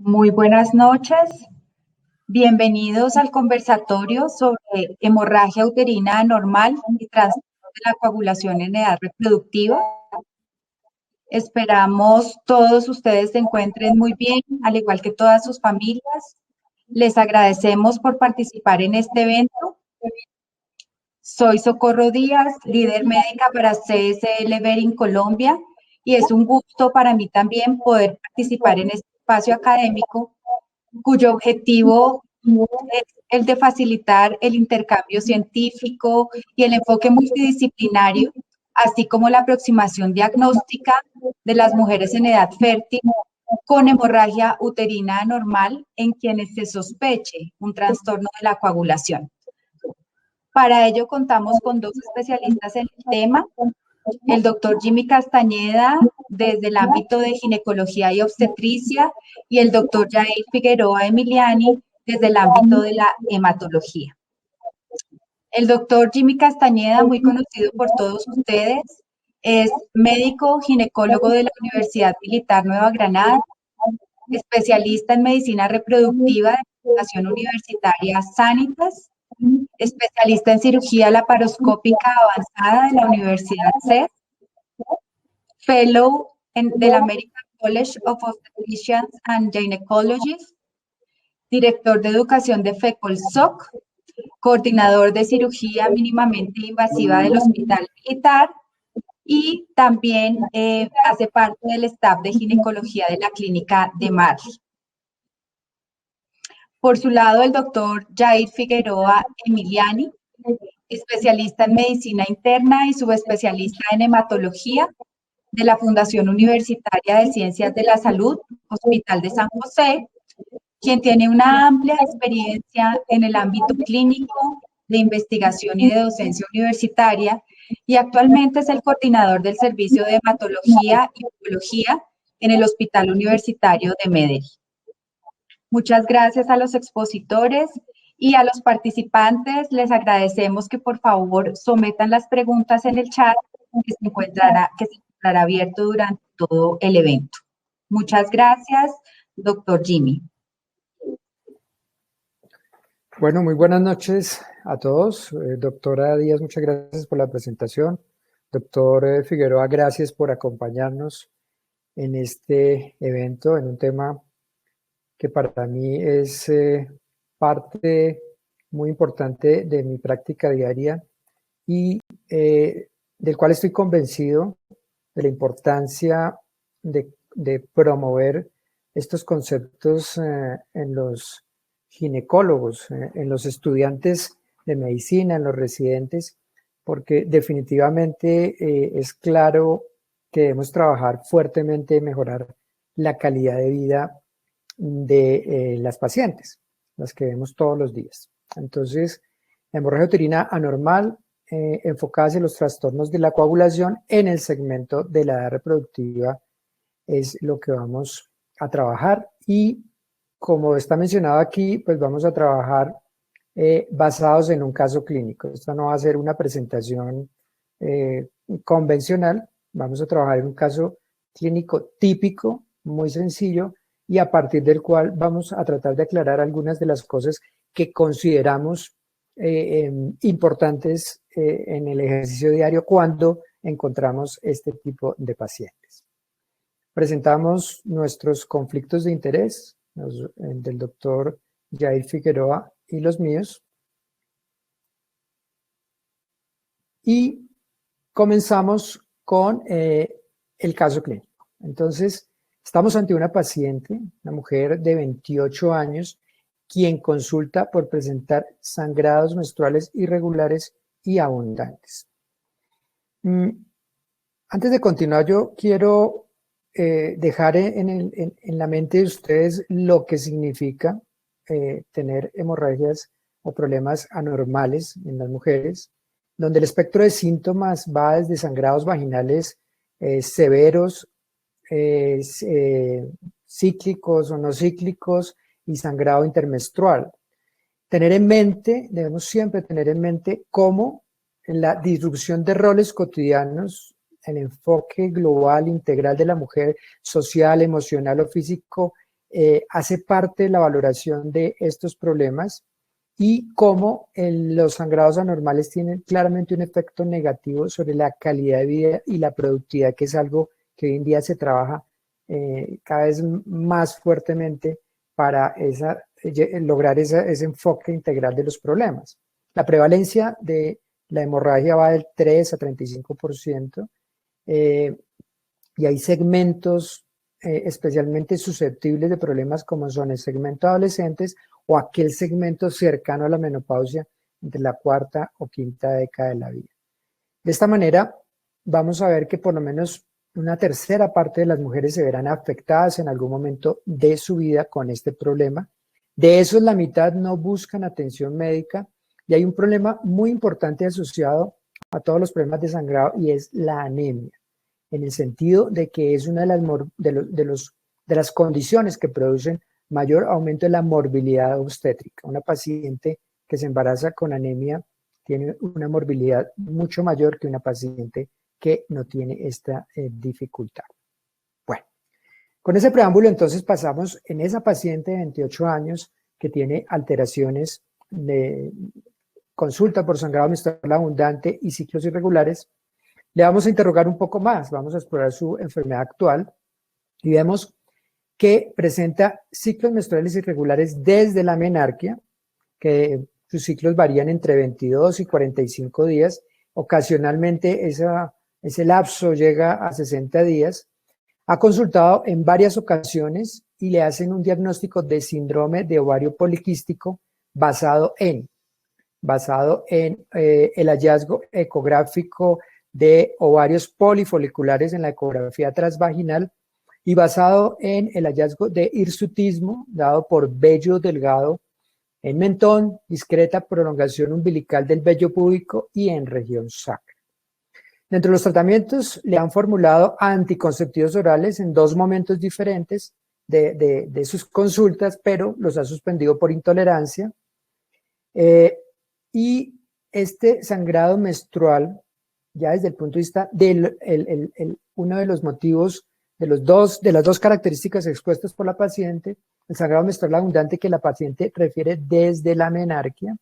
Muy buenas noches. Bienvenidos al conversatorio sobre hemorragia uterina anormal y trastorno de la coagulación en edad reproductiva. Esperamos todos ustedes se encuentren muy bien, al igual que todas sus familias. Les agradecemos por participar en este evento. Soy Socorro Díaz, líder médica para CSL Behring Colombia, y es un gusto para mí también poder participar en este espacio académico cuyo objetivo es el de facilitar el intercambio científico y el enfoque multidisciplinario, así como la aproximación diagnóstica de las mujeres en edad fértil con hemorragia uterina anormal en quienes se sospeche un trastorno de la coagulación. Para ello contamos con dos especialistas en el tema, el doctor Jimmy Castañeda desde el ámbito de ginecología y obstetricia y el doctor Jair Figueroa Emiliani desde el ámbito de la hematología. El doctor Jimmy Castañeda, muy conocido por todos ustedes, es médico ginecólogo de la Universidad Militar Nueva Granada, especialista en medicina reproductiva de la Fundación Universitaria Sanitas, especialista en cirugía laparoscópica avanzada de la Universidad CES, Fellow del American College of Obstetricians and Gynecologists, director de educación de FECOLSOC, coordinador de cirugía mínimamente invasiva del Hospital Militar y también hace parte del staff de ginecología de la clínica de Marley. Por su lado, el doctor Jair Figueroa Emiliani, especialista en medicina interna y subespecialista en hematología de la Fundación Universitaria de Ciencias de la Salud, Hospital de San José, quien tiene una amplia experiencia en el ámbito clínico, de investigación y de docencia universitaria, y actualmente es el coordinador del Servicio de Hematología y Oncología en el Hospital Universitario de Medellín. Muchas gracias a los expositores y a los participantes. Les agradecemos que por favor sometan las preguntas en el chat que se encontrará abierto durante todo el evento. Muchas gracias, doctor Jimmy. Bueno, muy buenas noches a todos. Doctora Díaz, muchas gracias por la presentación. Doctor Figueroa, gracias por acompañarnos en este evento, en un tema que para mí es parte muy importante de mi práctica diaria y del cual estoy convencido de la importancia de promover estos conceptos en los ginecólogos, en los estudiantes de medicina, en los residentes, porque definitivamente es claro que debemos trabajar fuertemente en mejorar la calidad de vida de las pacientes, las que vemos todos los días. Entonces, la hemorragia uterina anormal, enfocada hacia los trastornos de la coagulación en el segmento de la edad reproductiva, es lo que vamos a trabajar. Y como está mencionado aquí, pues vamos a trabajar basados en un caso clínico. Esto no va a ser una presentación convencional, vamos a trabajar en un caso clínico típico, muy sencillo, y a partir del cual vamos a tratar de aclarar algunas de las cosas que consideramos importantes en el ejercicio diario cuando encontramos este tipo de pacientes. Presentamos nuestros conflictos de interés, el del doctor Jair Figueroa y los míos. Y comenzamos con el caso clínico. Entonces, estamos ante una paciente, una mujer de 28 años, quien consulta por presentar sangrados menstruales irregulares y abundantes. Antes de continuar, yo quiero dejar en la mente de ustedes lo que significa tener hemorragias o problemas anormales en las mujeres, donde el espectro de síntomas va desde sangrados vaginales severos, cíclicos o no cíclicos y sangrado intermenstrual. Debemos siempre tener en mente cómo la disrupción de roles cotidianos, el enfoque global, integral de la mujer, social, emocional o físico, hace parte de la valoración de estos problemas y cómo los sangrados anormales tienen claramente un efecto negativo sobre la calidad de vida y la productividad, que es algo que hoy en día se trabaja cada vez más fuertemente para lograr ese enfoque integral de los problemas. La prevalencia de la hemorragia va del 3 a 35%, y hay segmentos especialmente susceptibles de problemas como son el segmento de adolescentes o aquel segmento cercano a la menopausia entre la cuarta o quinta década de la vida. De esta manera, vamos a ver que por lo menos una tercera parte de las mujeres se verán afectadas en algún momento de su vida con este problema. De esos, la mitad no buscan atención médica y hay un problema muy importante asociado a todos los problemas de sangrado y es la anemia, en el sentido de que es una de las condiciones que producen mayor aumento de la morbilidad obstétrica. Una paciente que se embaraza con anemia tiene una morbilidad mucho mayor que una paciente que no tiene esta dificultad. Bueno, con ese preámbulo entonces pasamos en esa paciente de 28 años que tiene alteraciones de consulta por sangrado menstrual abundante y ciclos irregulares. Le vamos a interrogar un poco más, vamos a explorar su enfermedad actual y vemos que presenta ciclos menstruales irregulares desde la menarquia, que sus ciclos varían entre 22 y 45 días, ocasionalmente ese lapso llega a 60 días. Ha consultado en varias ocasiones y le hacen un diagnóstico de síndrome de ovario poliquístico basado en el hallazgo ecográfico de ovarios polifoliculares en la ecografía transvaginal y basado en el hallazgo de hirsutismo dado por vello delgado en mentón, discreta prolongación umbilical del vello púbico y en región sacra. Dentro de los tratamientos le han formulado anticonceptivos orales en 2 momentos diferentes de sus consultas, pero los ha suspendido por intolerancia. Y este sangrado menstrual, ya desde el punto de vista de uno de los motivos de las dos características expuestas por la paciente, el sangrado menstrual abundante que la paciente refiere desde la menarquia.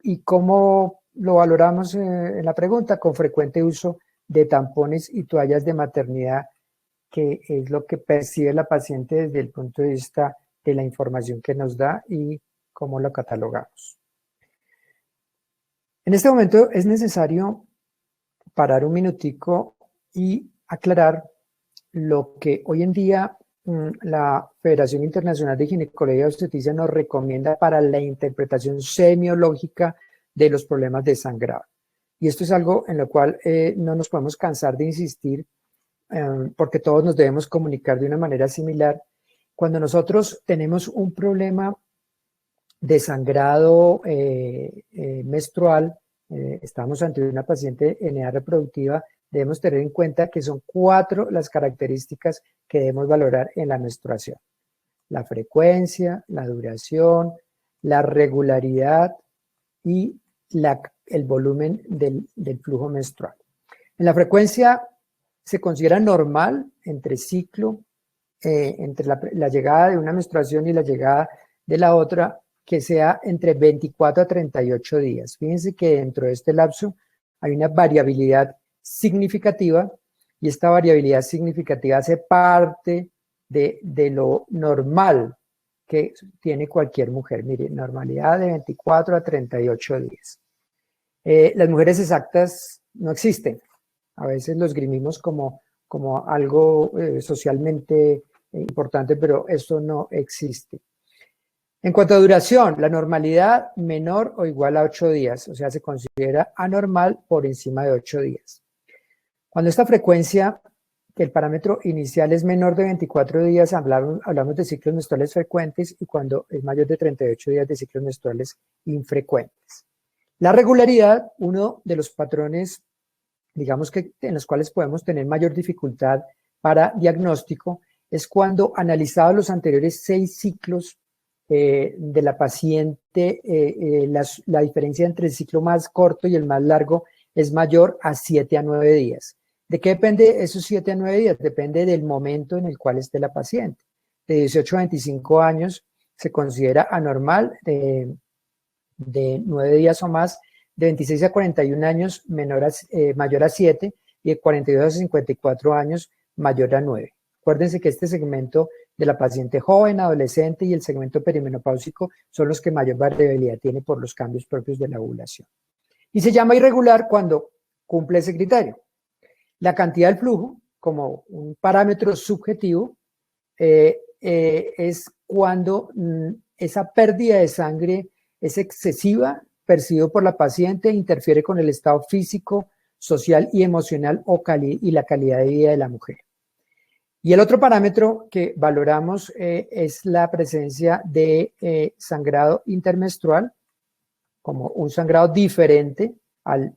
¿Y cómo lo valoramos en la pregunta? Con frecuente uso de tampones y toallas de maternidad, que es lo que percibe la paciente desde el punto de vista de la información que nos da y cómo lo catalogamos. En este momento es necesario parar un minutico y aclarar lo que hoy en día la Federación Internacional de Ginecología y Obstetricia nos recomienda para la interpretación semiológica de los problemas de sangrado. Y esto es algo en lo cual no nos podemos cansar de insistir, porque todos nos debemos comunicar de una manera similar. Cuando nosotros tenemos un problema de sangrado menstrual, estamos ante una paciente en edad reproductiva, debemos tener en cuenta que son 4 las características que debemos valorar en la menstruación: la frecuencia, la duración, la regularidad y el volumen del flujo menstrual. En la frecuencia se considera normal entre ciclo, entre la llegada de una menstruación y la llegada de la otra, que sea entre 24 a 38 días. Fíjense que dentro de este lapso hay una variabilidad significativa y esta variabilidad significativa hace parte de lo normal que tiene cualquier mujer. Mire, normalidad de 24 a 38 días. Las mujeres exactas no existen. A veces los esgrimimos como algo socialmente importante, pero esto no existe. En cuanto a duración, la normalidad menor o igual a 8 días, o sea, se considera anormal por encima de 8 días. Cuando esta frecuencia, que el parámetro inicial es menor de 24 días, hablamos de ciclos menstruales frecuentes, y cuando es mayor de 38 días, de ciclos menstruales infrecuentes. La regularidad, uno de los patrones, digamos que en los cuales podemos tener mayor dificultad para diagnóstico, es cuando analizados los anteriores 6 ciclos de la paciente, la diferencia entre el ciclo más corto y el más largo es mayor a 7 a 9 días. ¿De qué depende esos 7 a 9 días? Depende del momento en el cual esté la paciente. de 18 a 25 años se considera anormal, de 9 días o más, de 26 a 41 años mayor a 7 y de 42 a 54 años mayor a 9. Acuérdense que este segmento de la paciente joven, adolescente y el segmento perimenopáusico son los que mayor variabilidad tiene por los cambios propios de la ovulación. Y se llama irregular cuando cumple ese criterio. La cantidad del flujo, como un parámetro subjetivo, es cuando esa pérdida de sangre es excesiva, percibido por la paciente, interfiere con el estado físico, social y emocional y la calidad de vida de la mujer. Y el otro parámetro que valoramos es la presencia de sangrado intermenstrual, como un sangrado diferente al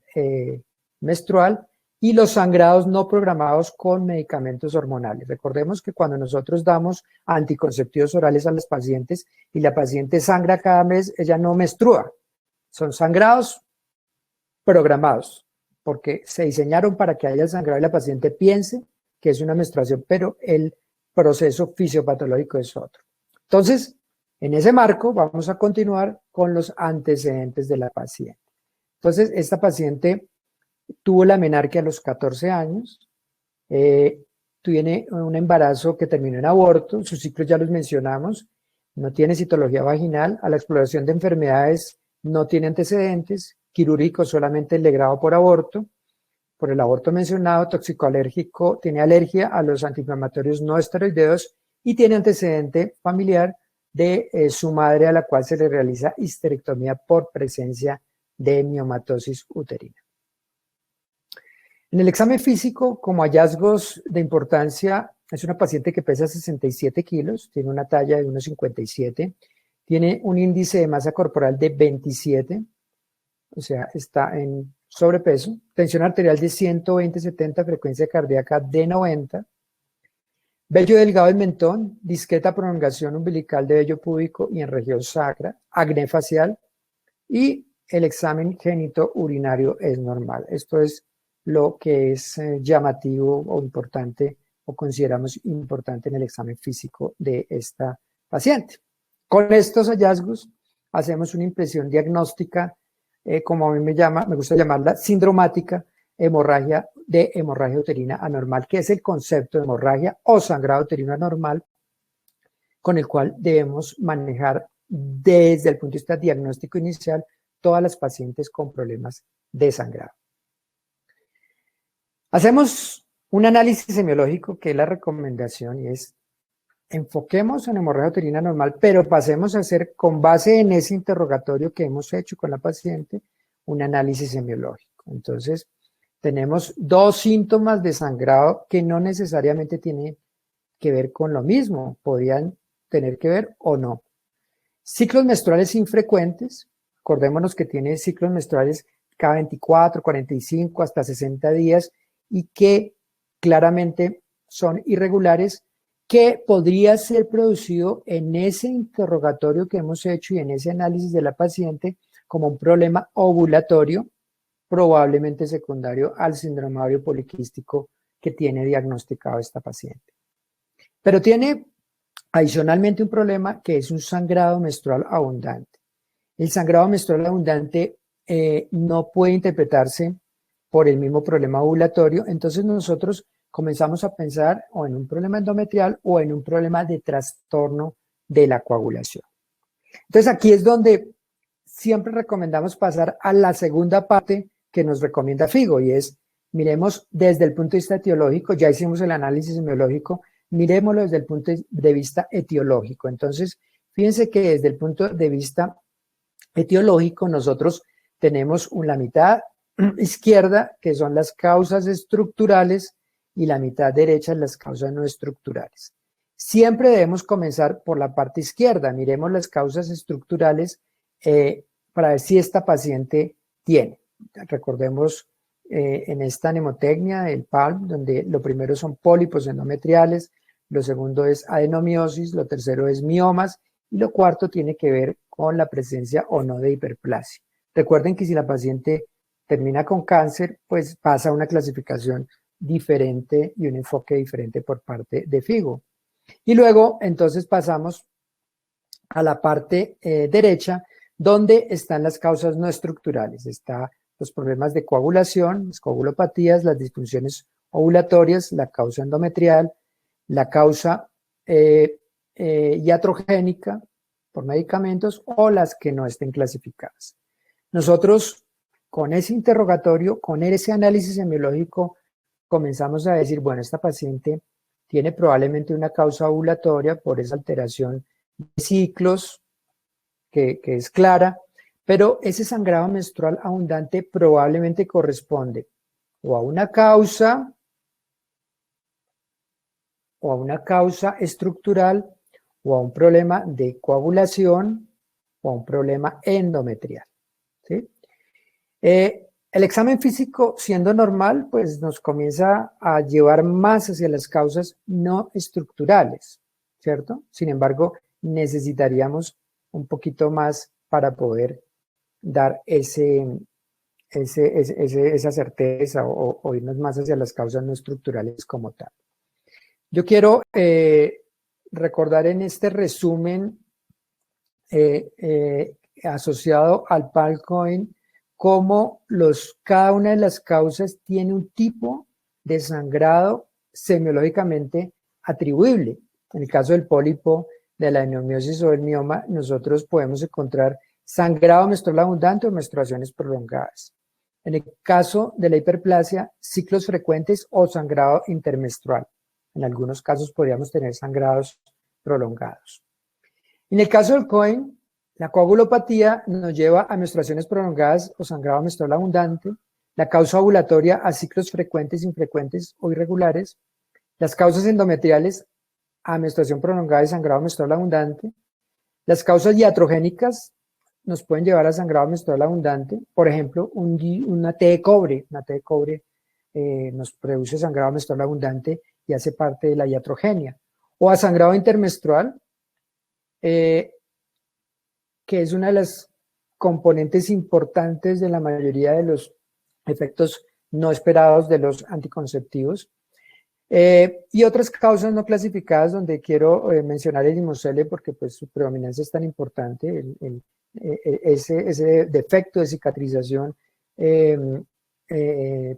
menstrual, y los sangrados no programados con medicamentos hormonales. Recordemos que cuando nosotros damos anticonceptivos orales a las pacientes y la paciente sangra cada mes, ella no menstrua. Son sangrados programados, porque se diseñaron para que haya sangrado y la paciente piense que es una menstruación, pero el proceso fisiopatológico es otro. Entonces, en ese marco vamos a continuar con los antecedentes de la paciente. Entonces, esta paciente tuvo la menarquia a los 14 años, tiene un embarazo que terminó en aborto, sus ciclos ya los mencionamos, no tiene citología vaginal, a la exploración de enfermedades no tiene antecedentes, quirúrgico solamente el de grado por el aborto mencionado, toxicoalérgico, tiene alergia a los antiinflamatorios no esteroideos y tiene antecedente familiar de su madre a la cual se le realiza histerectomía por presencia de miomatosis uterina. En el examen físico, como hallazgos de importancia, es una paciente que pesa 67 kilos, tiene una talla de 1,57, tiene un índice de masa corporal de 27, o sea, está en sobrepeso, tensión arterial de 120/70, frecuencia cardíaca de 90, vello delgado del mentón, discreta prolongación umbilical de vello púbico y en región sacra, acné facial, y el examen genitourinario es normal. Esto es lo que es llamativo o importante o consideramos importante en el examen físico de esta paciente. Con estos hallazgos hacemos una impresión diagnóstica, como a mí me gusta llamarla, sindromática, hemorragia uterina anormal, que es el concepto de hemorragia o sangrado uterino anormal con el cual debemos manejar desde el punto de vista diagnóstico inicial todas las pacientes con problemas de sangrado. Hacemos un análisis semiológico, que es la recomendación, y es enfoquemos en hemorragia uterina normal, pero pasemos a hacer, con base en ese interrogatorio que hemos hecho con la paciente, un análisis semiológico. Entonces, tenemos dos síntomas de sangrado que no necesariamente tienen que ver con lo mismo, podrían tener que ver o no. Ciclos menstruales infrecuentes, acordémonos que tiene ciclos menstruales cada 24, 45, hasta 60 días, y que claramente son irregulares, que podría ser producido en ese interrogatorio que hemos hecho y en ese análisis de la paciente como un problema ovulatorio, probablemente secundario al síndrome ovario poliquístico que tiene diagnosticado esta paciente. Pero tiene adicionalmente un problema que es un sangrado menstrual abundante. El sangrado menstrual abundante no puede interpretarse por el mismo problema ovulatorio, entonces nosotros comenzamos a pensar o en un problema endometrial o en un problema de trastorno de la coagulación. Entonces aquí es donde siempre recomendamos pasar a la segunda parte que nos recomienda Figo, y es, miremos desde el punto de vista etiológico, ya hicimos el análisis semiológico, miremoslo desde el punto de vista etiológico. Entonces, fíjense que desde el punto de vista etiológico nosotros tenemos la mitad izquierda, que son las causas estructurales, y la mitad derecha, las causas no estructurales. Siempre debemos comenzar por la parte izquierda. Miremos las causas estructurales para ver si esta paciente tiene. Recordemos en esta mnemotecnia del PALM, donde lo primero son pólipos endometriales, lo segundo es adenomiosis, lo tercero es miomas, y lo cuarto tiene que ver con la presencia o no de hiperplasia. Recuerden que si la paciente termina con cáncer, pues pasa a una clasificación diferente y un enfoque diferente por parte de Figo. Y luego, entonces, pasamos a la parte derecha, donde están las causas no estructurales. Están los problemas de coagulación, las coagulopatías, las disfunciones ovulatorias, la causa endometrial, la causa iatrogénica por medicamentos o las que no estén clasificadas. Nosotros, con ese interrogatorio, con ese análisis semiológico, comenzamos a decir, bueno, esta paciente tiene probablemente una causa ovulatoria por esa alteración de ciclos que es clara, pero ese sangrado menstrual abundante probablemente corresponde o a una causa estructural o a un problema de coagulación o a un problema endometrial, ¿sí? El examen físico, siendo normal, pues nos comienza a llevar más hacia las causas no estructurales, ¿cierto? Sin embargo, necesitaríamos un poquito más para poder dar esa certeza o irnos más hacia las causas no estructurales como tal. Yo quiero recordar en este resumen asociado al PALCOIN cómo cada una de las causas tiene un tipo de sangrado semiológicamente atribuible. En el caso del pólipo, de la adenomiosis o del mioma, nosotros podemos encontrar sangrado menstrual abundante o menstruaciones prolongadas. En el caso de la hiperplasia, ciclos frecuentes o sangrado intermenstrual. En algunos casos podríamos tener sangrados prolongados. En el caso del COIN, la coagulopatía nos lleva a menstruaciones prolongadas o sangrado menstrual abundante, la causa ovulatoria a ciclos frecuentes, infrecuentes o irregulares, las causas endometriales a menstruación prolongada y sangrado menstrual abundante, las causas iatrogénicas nos pueden llevar a sangrado menstrual abundante, por ejemplo, una T de cobre, nos produce sangrado menstrual abundante y hace parte de la iatrogenia, o a sangrado intermenstrual, que es una de las componentes importantes de la mayoría de los efectos no esperados de los anticonceptivos. Y otras causas no clasificadas donde quiero mencionar el Limosele porque pues su predominancia es tan importante, ese defecto de cicatrización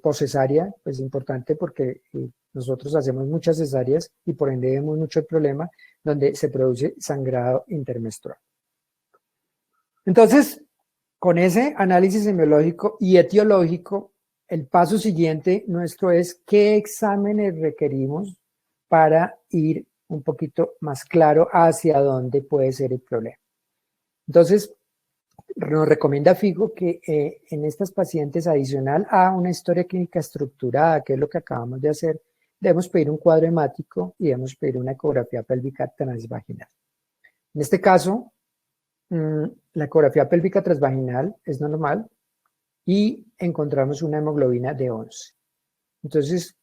poscesárea, pues importante porque nosotros hacemos muchas cesáreas y por ende vemos mucho el problema donde se produce sangrado intermenstrual. Entonces, con ese análisis semiológico y etiológico, el paso siguiente nuestro es qué exámenes requerimos para ir un poquito más claro hacia dónde puede ser el problema. Entonces, nos recomienda Figo que en estas pacientes, adicional a una historia clínica estructurada, que es lo que acabamos de hacer, debemos pedir un cuadro hemático y debemos pedir una ecografía pélvica transvaginal. En este caso, la ecografía pélvica transvaginal es normal y encontramos una hemoglobina de 11. Entonces,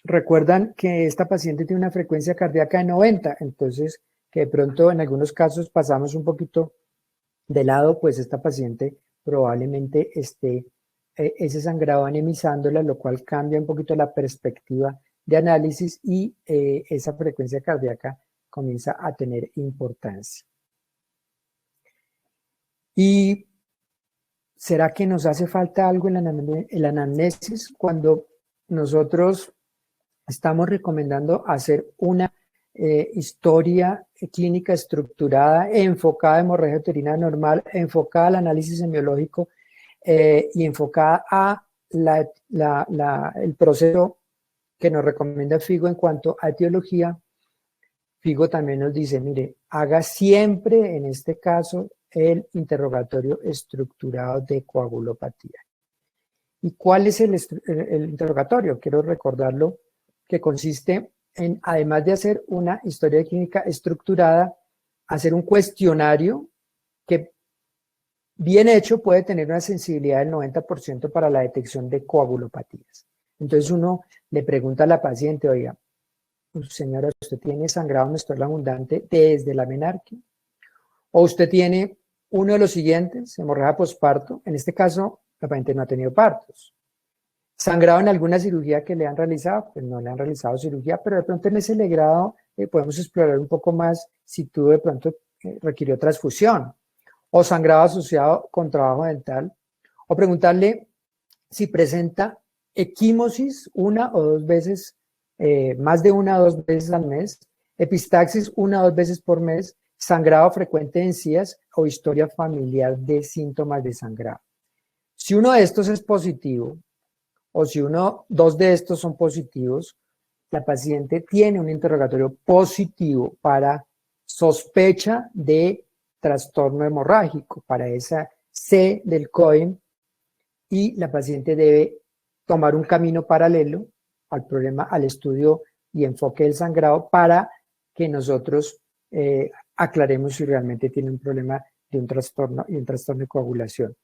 recuerdan que esta paciente tiene una frecuencia cardíaca de 90, entonces que de pronto en algunos casos pasamos un poquito de lado, pues esta paciente probablemente esté ese sangrado anemizándola, lo cual cambia un poquito la perspectiva de análisis y esa frecuencia cardíaca comienza a tener importancia. ¿Y será que nos hace falta algo en la anamnesis cuando nosotros estamos recomendando hacer una historia clínica estructurada, enfocada a hemorragia uterina normal, enfocada al análisis semiológico y enfocada a el proceso que nos recomienda Figo en cuanto a etiología? Figo también nos dice, mire, haga siempre en este caso el interrogatorio estructurado de coagulopatía. ¿Y cuál es el interrogatorio? Quiero recordarlo, que consiste en, además de hacer una historia clínica estructurada, hacer un cuestionario que, bien hecho, puede tener una sensibilidad del 90% para la detección de coagulopatías. Entonces uno le pregunta a la paciente, oiga, señora, ¿usted tiene sangrado menstrual abundante desde la menarquia? ¿O usted tiene uno de los siguientes, hemorragia posparto? En este caso, la paciente no ha tenido partos. ¿Sangrado en alguna cirugía que le han realizado? Pues no le han realizado cirugía, pero de pronto en ese legrado podemos explorar un poco más si tú de pronto requirió transfusión o sangrado asociado con trabajo dental, o preguntarle si presenta equimosis una o dos veces, más de una o dos veces al mes, epistaxis una o dos veces por mes, sangrado frecuente de encías o historia familiar de síntomas de sangrado. Si uno de estos es positivo, o si dos de estos son positivos, la paciente tiene un interrogatorio positivo para sospecha de trastorno hemorrágico, para esa C del COIM, y la paciente debe tomar un camino paralelo al problema, al estudio y enfoque del sangrado, para que nosotros aclaremos si realmente tiene un problema de un trastorno de coagulación.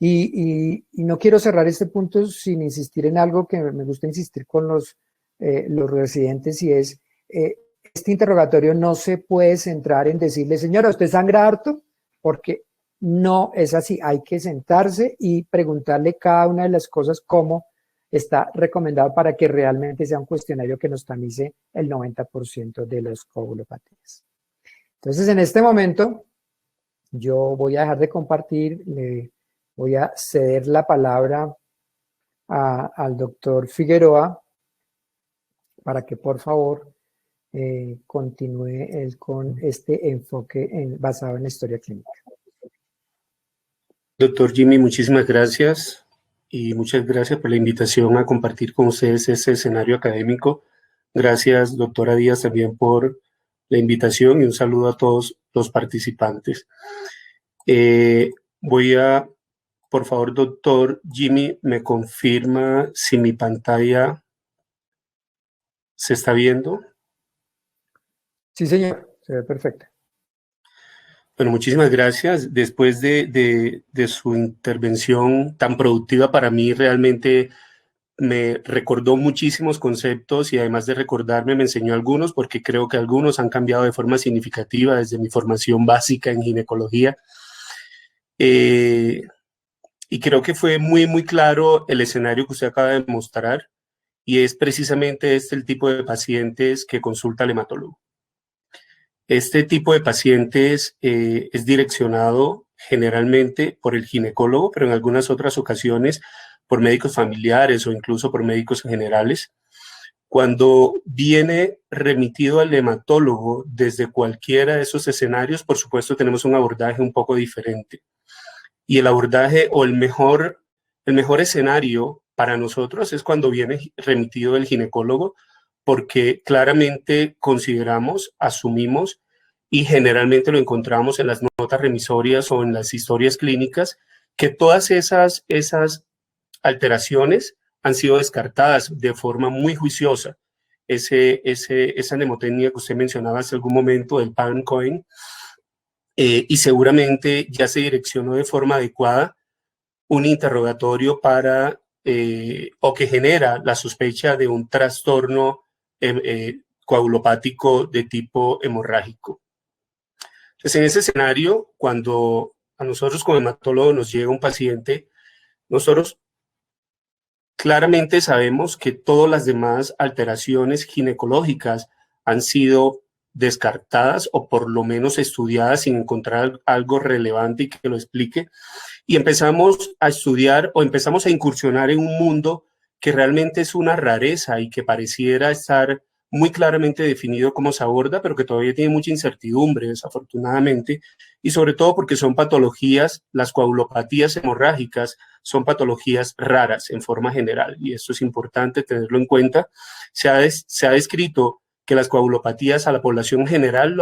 Y no quiero cerrar este punto sin insistir en algo que me gusta insistir con los residentes, y es, este interrogatorio no se puede centrar en decirle, señora, ¿usted sangra harto? Porque no es así. Hay que sentarse y preguntarle cada una de las cosas como está recomendado, para que realmente sea un cuestionario que nos tamice el 90% de los coagulopatías. Entonces, en este momento, yo voy a dejar de compartir, le voy a ceder la palabra al doctor Figueroa para que, por favor, continúe él con este enfoque basado en la historia clínica. Doctor Jimmy, muchísimas gracias, y muchas gracias por la invitación a compartir con ustedes este escenario académico. Gracias, doctora Díaz, también por la invitación, y un saludo a todos los participantes. Por favor, doctor Jimmy, ¿me confirma si mi pantalla se está viendo? Sí, señor, se ve perfecto. Bueno, muchísimas gracias. Después de su intervención tan productiva, para mí realmente me recordó muchísimos conceptos, y además de recordarme, me enseñó algunos, porque creo que algunos han cambiado de forma significativa desde mi formación básica en ginecología. Y creo que fue muy, muy claro el escenario que usted acaba de mostrar, y es precisamente el tipo de pacientes que consulta el hematólogo. Este tipo de pacientes es direccionado generalmente por el ginecólogo, pero en algunas otras ocasiones por médicos familiares o incluso por médicos generales. Cuando viene remitido al hematólogo desde cualquiera de esos escenarios, por supuesto tenemos un abordaje un poco diferente. Y el abordaje, o el mejor escenario para nosotros, es cuando viene remitido el ginecólogo, porque claramente consideramos, asumimos, y generalmente lo encontramos en las notas remisorias o en las historias clínicas, que todas esas alteraciones han sido descartadas de forma muy juiciosa. Esa mnemotecnia que usted mencionaba hace algún momento, del PAN-COIN, y seguramente ya se direccionó de forma adecuada un interrogatorio o que genera la sospecha de un trastorno coagulopático de tipo hemorrágico. Entonces, en ese escenario, cuando a nosotros como hematólogo nos llega un paciente, nosotros claramente sabemos que todas las demás alteraciones ginecológicas han sido descartadas, o por lo menos estudiadas sin encontrar algo relevante y que lo explique, y empezamos a estudiar o empezamos a incursionar en un mundo que realmente es una rareza y que pareciera estar muy claramente definido cómo se aborda, pero que todavía tiene mucha incertidumbre, desafortunadamente, y sobre todo porque son patologías, las coagulopatías hemorrágicas son patologías raras en forma general, y esto es importante tenerlo en cuenta. Se ha descrito que las coagulopatías a la población general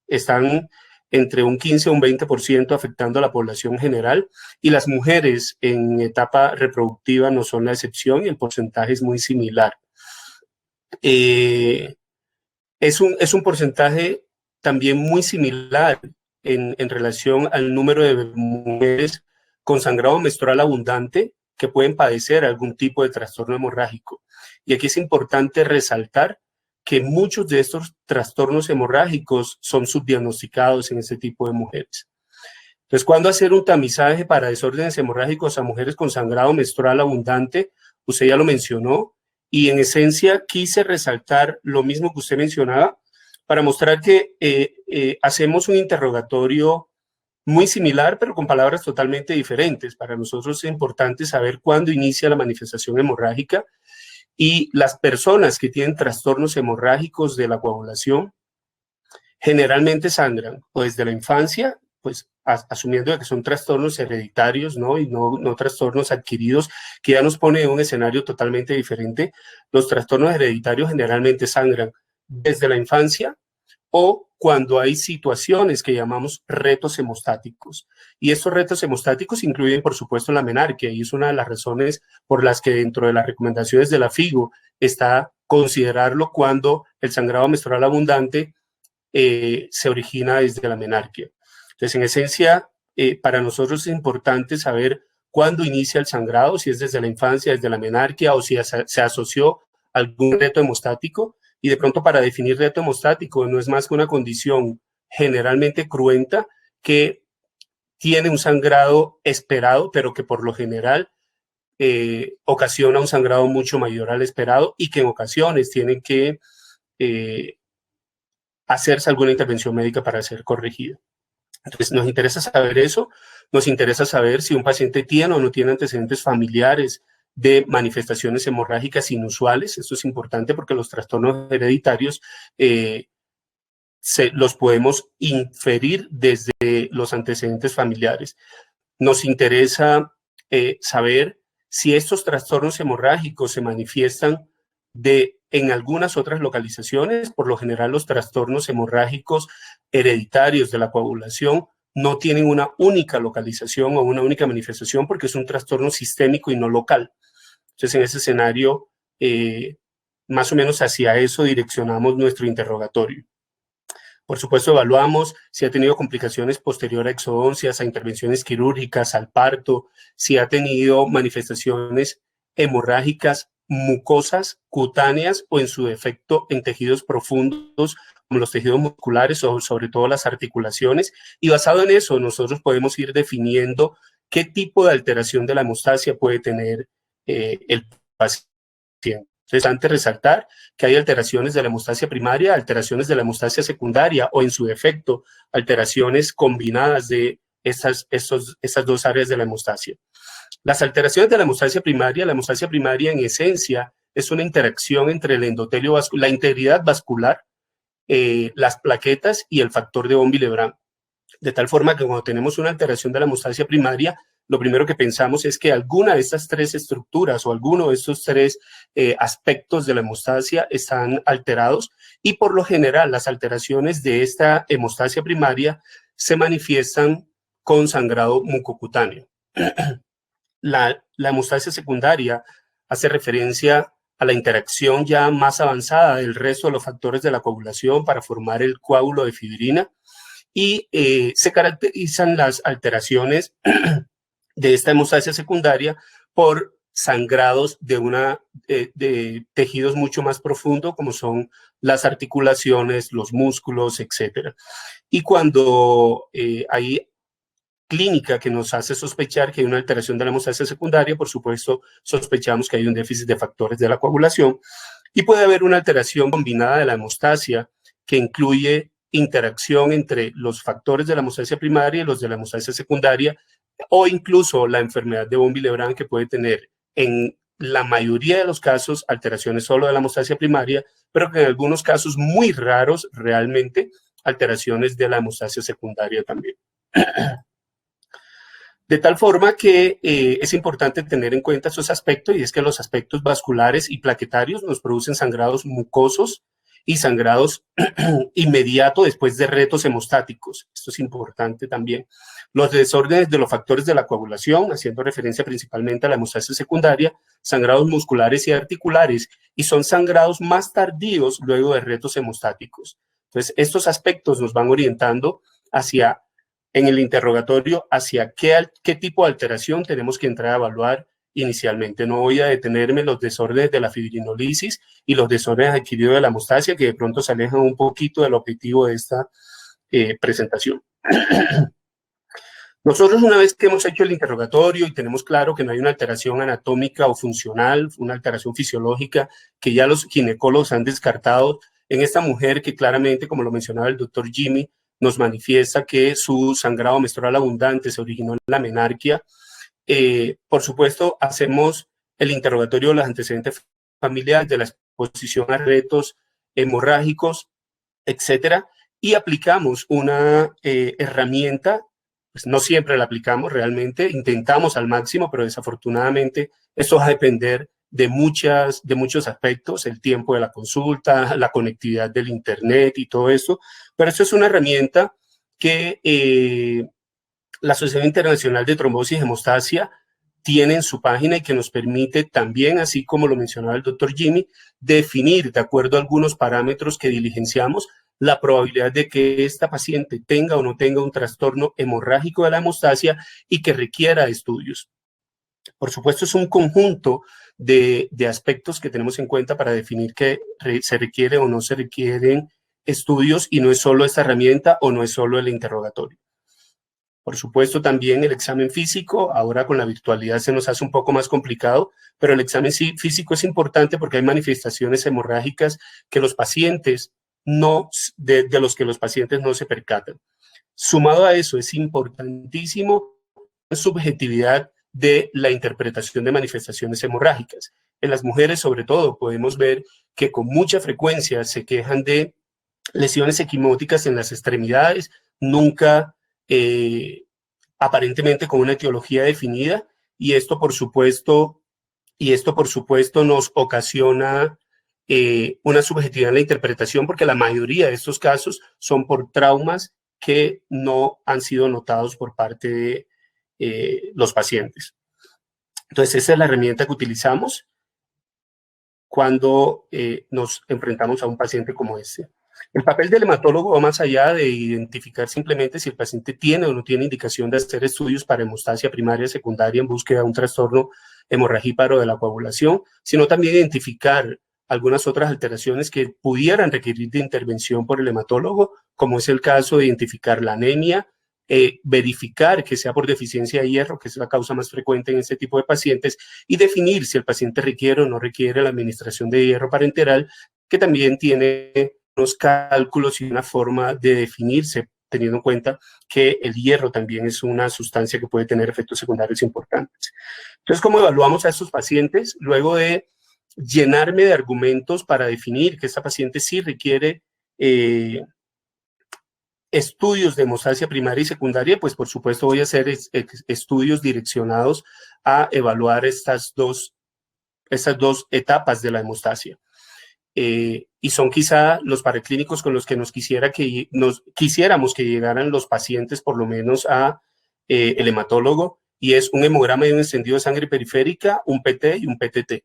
están entre un 15 o un 20% afectando a la población general, y las mujeres en etapa reproductiva no son la excepción, y el porcentaje es muy similar. Es un porcentaje también muy similar en relación al número de mujeres con sangrado menstrual abundante que pueden padecer algún tipo de trastorno hemorrágico. Y aquí es importante resaltar que muchos de estos trastornos hemorrágicos son subdiagnosticados en este tipo de mujeres. Entonces, ¿cuándo hacer un tamizaje para desórdenes hemorrágicos a mujeres con sangrado menstrual abundante? Usted ya lo mencionó, y en esencia quise resaltar lo mismo que usted mencionaba para mostrar que hacemos un interrogatorio muy similar, pero con palabras totalmente diferentes. Para nosotros es importante saber cuándo inicia la manifestación hemorrágica, y las personas que tienen trastornos hemorrágicos de la coagulación generalmente sangran o desde la infancia, pues asumiendo que son trastornos hereditarios, ¿no? Y no trastornos adquiridos, que ya nos pone en un escenario totalmente diferente. Los trastornos hereditarios generalmente sangran desde la infancia o cuando hay situaciones que llamamos retos hemostáticos. Y estos retos hemostáticos incluyen, por supuesto, la menarquia, y es una de las razones por las que dentro de las recomendaciones de la FIGO está considerarlo cuando el sangrado menstrual abundante se origina desde la menarquia. Entonces, en esencia, para nosotros es importante saber cuándo inicia el sangrado, si es desde la infancia, desde la menarquia, o si se asoció a algún reto hemostático. Y de pronto, para definir reto hemostático, no es más que una condición generalmente cruenta que tiene un sangrado esperado, pero que por lo general ocasiona un sangrado mucho mayor al esperado, y que en ocasiones tienen que hacerse alguna intervención médica para ser corregida. Entonces, nos interesa saber eso, nos interesa saber si un paciente tiene o no tiene antecedentes familiares de manifestaciones hemorrágicas inusuales. Esto es importante porque los trastornos hereditarios los podemos inferir desde los antecedentes familiares. Nos interesa saber si estos trastornos hemorrágicos se manifiestan en algunas otras localizaciones. Por lo general, los trastornos hemorrágicos hereditarios de la coagulación no tienen una única localización o una única manifestación porque es un trastorno sistémico y no local. Entonces, en ese escenario, más o menos hacia eso direccionamos nuestro interrogatorio. Por supuesto, evaluamos si ha tenido complicaciones posterior a exodoncias, a intervenciones quirúrgicas, al parto, si ha tenido manifestaciones hemorrágicas mucosas, cutáneas o en su defecto en tejidos profundos como los tejidos musculares o sobre todo las articulaciones, y basado en eso nosotros podemos ir definiendo qué tipo de alteración de la hemostasia puede tener el paciente. Entonces, antes de resaltar que hay alteraciones de la hemostasia primaria, alteraciones de la hemostasia secundaria o en su defecto alteraciones combinadas de estas dos áreas de la hemostasia. Las alteraciones de la hemostasia primaria en esencia es una interacción entre el endotelio vascular, la integridad vascular, las plaquetas y el factor de von Willebrand. De tal forma que cuando tenemos una alteración de la hemostasia primaria, lo primero que pensamos es que alguna de estas tres estructuras o alguno de estos tres aspectos de la hemostasia están alterados, y por lo general las alteraciones de esta hemostasia primaria se manifiestan con sangrado mucocutáneo. La hemostasia secundaria hace referencia a la interacción ya más avanzada del resto de los factores de la coagulación para formar el coágulo de fibrina, y se caracterizan las alteraciones de esta hemostasia secundaria por sangrados de tejidos mucho más profundos, como son las articulaciones, los músculos, etc. Y cuando hay clínica que nos hace sospechar que hay una alteración de la hemostasia secundaria, por supuesto, sospechamos que hay un déficit de factores de la coagulación, y puede haber una alteración combinada de la hemostasia que incluye interacción entre los factores de la hemostasia primaria y los de la hemostasia secundaria, o incluso la enfermedad de von Willebrand, que puede tener en la mayoría de los casos alteraciones solo de la hemostasia primaria, pero que en algunos casos muy raros realmente alteraciones de la hemostasia secundaria también. De tal forma que es importante tener en cuenta esos aspectos, y es que los aspectos vasculares y plaquetarios nos producen sangrados mucosos y sangrados inmediato después de retos hemostáticos. Esto es importante también. Los desórdenes de los factores de la coagulación, haciendo referencia principalmente a la hemostasia secundaria, sangrados musculares y articulares, y son sangrados más tardíos luego de retos hemostáticos. Entonces, estos aspectos nos van orientando en el interrogatorio hacia qué tipo de alteración tenemos que entrar a evaluar inicialmente. No voy a detenerme en los desórdenes de la fibrinolisis y los desórdenes adquiridos de la hemostasia, que de pronto se alejan un poquito del objetivo de esta presentación. Nosotros, una vez que hemos hecho el interrogatorio y tenemos claro que no hay una alteración anatómica o funcional, una alteración fisiológica que ya los ginecólogos han descartado en esta mujer que claramente, como lo mencionaba el doctor Jimmy, nos manifiesta que su sangrado menstrual abundante se originó en la menarquia. Por supuesto, hacemos el interrogatorio de los antecedentes familiares, de la exposición a retos hemorrágicos, etcétera, y aplicamos una herramienta. Pues no siempre la aplicamos realmente, intentamos al máximo, pero desafortunadamente esto va a depender de muchos aspectos, el tiempo de la consulta, la conectividad del internet y todo esto, pero esto es una herramienta que la Asociación Internacional de Trombosis y Hemostasia tiene en su página y que nos permite también, así como lo mencionaba el doctor Jimmy, definir de acuerdo a algunos parámetros que diligenciamos la probabilidad de que esta paciente tenga o no tenga un trastorno hemorrágico de la hemostasia y que requiera estudios. Por supuesto, es un conjunto de aspectos que tenemos en cuenta para definir que se requiere o no se requieren estudios, y no es solo esta herramienta o no es solo el interrogatorio. Por supuesto, también el examen físico, ahora con la virtualidad se nos hace un poco más complicado, pero el examen físico es importante porque hay manifestaciones hemorrágicas que los pacientes de los que los pacientes no se percatan. Sumado a eso, es importantísimo la subjetividad de la interpretación de manifestaciones hemorrágicas. En las mujeres, sobre todo, podemos ver que con mucha frecuencia se quejan de lesiones equimóticas en las extremidades, nunca aparentemente con una etiología definida, y esto por supuesto nos ocasiona una subjetividad en la interpretación, porque la mayoría de estos casos son por traumas que no han sido notados por parte de los pacientes. Entonces, esa es la herramienta que utilizamos cuando nos enfrentamos a un paciente como este. El papel del hematólogo va más allá de identificar simplemente si el paciente tiene o no tiene indicación de hacer estudios para hemostasia primaria y secundaria en búsqueda de un trastorno hemorragíparo de la coagulación, sino también identificar algunas otras alteraciones que pudieran requerir de intervención por el hematólogo, como es el caso de identificar la anemia, verificar que sea por deficiencia de hierro, que es la causa más frecuente en este tipo de pacientes, y definir si el paciente requiere o no requiere la administración de hierro parenteral, que también tiene unos cálculos y una forma de definirse, teniendo en cuenta que el hierro también es una sustancia que puede tener efectos secundarios importantes. Entonces, ¿cómo evaluamos a estos pacientes? Luego de llenarme de argumentos para definir que esta paciente sí requiere estudios de hemostasia primaria y secundaria, pues por supuesto voy a hacer estudios direccionados a evaluar estas dos etapas de la hemostasia. Y son quizá los paraclínicos con los que quisiéramos que llegaran los pacientes por lo menos a el hematólogo, y es un hemograma y un extendido de sangre periférica, un PT y un PTT.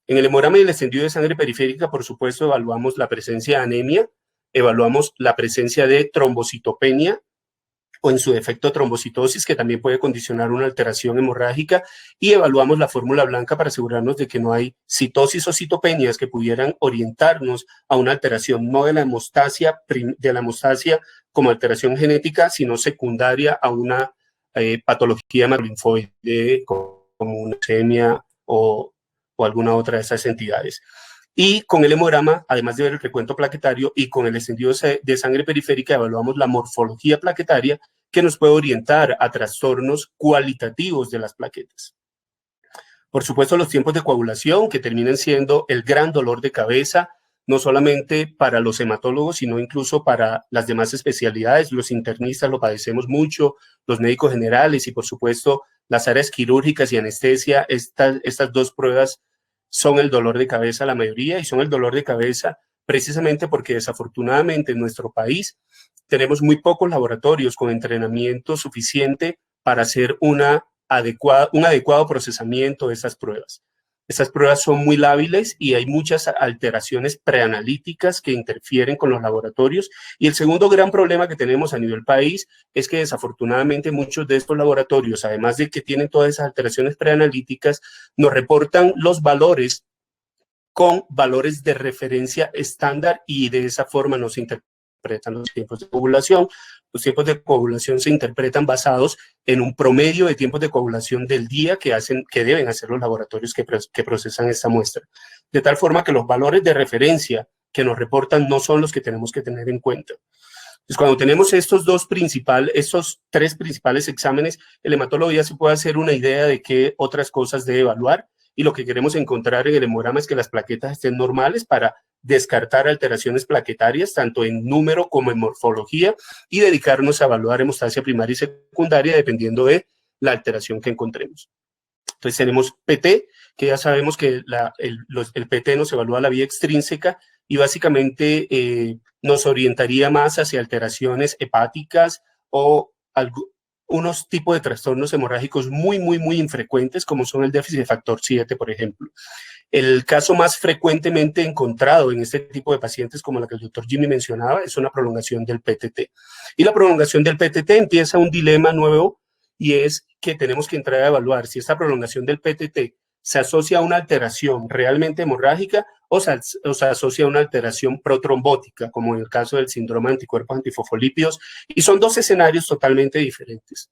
En el hemograma y el extendido de sangre periférica, por supuesto, evaluamos la presencia de anemia, evaluamos la presencia de trombocitopenia o en su defecto trombocitosis, que también puede condicionar una alteración hemorrágica, y evaluamos la fórmula blanca para asegurarnos de que no hay citosis o citopenias que pudieran orientarnos a una alteración no de la hemostasia como alteración genética, sino secundaria a una patología hematolinfoide como una leucemia o alguna otra de esas entidades. Y con el hemograma, además de ver el recuento plaquetario y con el extendido de sangre periférica, evaluamos la morfología plaquetaria que nos puede orientar a trastornos cualitativos de las plaquetas. Por supuesto, los tiempos de coagulación, que terminan siendo el gran dolor de cabeza, no solamente para los hematólogos, sino incluso para las demás especialidades. Los internistas lo padecemos mucho, los médicos generales y, por supuesto, las áreas quirúrgicas y anestesia. Estas dos pruebas son el dolor de cabeza la mayoría, y son el dolor de cabeza precisamente porque desafortunadamente en nuestro país tenemos muy pocos laboratorios con entrenamiento suficiente para hacer un adecuado procesamiento de estas pruebas. Estas pruebas son muy lábiles y hay muchas alteraciones preanalíticas que interfieren con los laboratorios. Y el segundo gran problema que tenemos a nivel país es que desafortunadamente muchos de estos laboratorios, además de que tienen todas esas alteraciones preanalíticas, nos reportan los valores con valores de referencia estándar, y de esa forma nos interpretan interpretan los tiempos de coagulación. Los tiempos de coagulación se interpretan basados en un promedio de tiempos de coagulación del día que deben hacer los laboratorios que procesan esta muestra. De tal forma que los valores de referencia que nos reportan no son los que tenemos que tener en cuenta. Entonces, cuando tenemos estos tres principales exámenes, el hematólogo ya se puede hacer una idea de qué otras cosas debe evaluar, y lo que queremos encontrar en el hemograma es que las plaquetas estén normales para descartar alteraciones plaquetarias, tanto en número como en morfología, y dedicarnos a evaluar hemostasia primaria y secundaria dependiendo de la alteración que encontremos. Entonces tenemos PT, que ya sabemos que el PT nos evalúa la vía extrínseca y básicamente nos orientaría más hacia alteraciones hepáticas o unos tipos de trastornos hemorrágicos muy infrecuentes, como son el déficit de factor 7, por ejemplo. El caso más frecuentemente encontrado en este tipo de pacientes, como la que el doctor Jimmy mencionaba, es una prolongación del PTT. Y la prolongación del PTT empieza un dilema nuevo, y es que tenemos que entrar a evaluar si esta prolongación del PTT se asocia a una alteración realmente hemorrágica o se asocia a una alteración protrombótica, como en el caso del síndrome de anticuerpos antifosfolípidos, y son dos escenarios totalmente diferentes.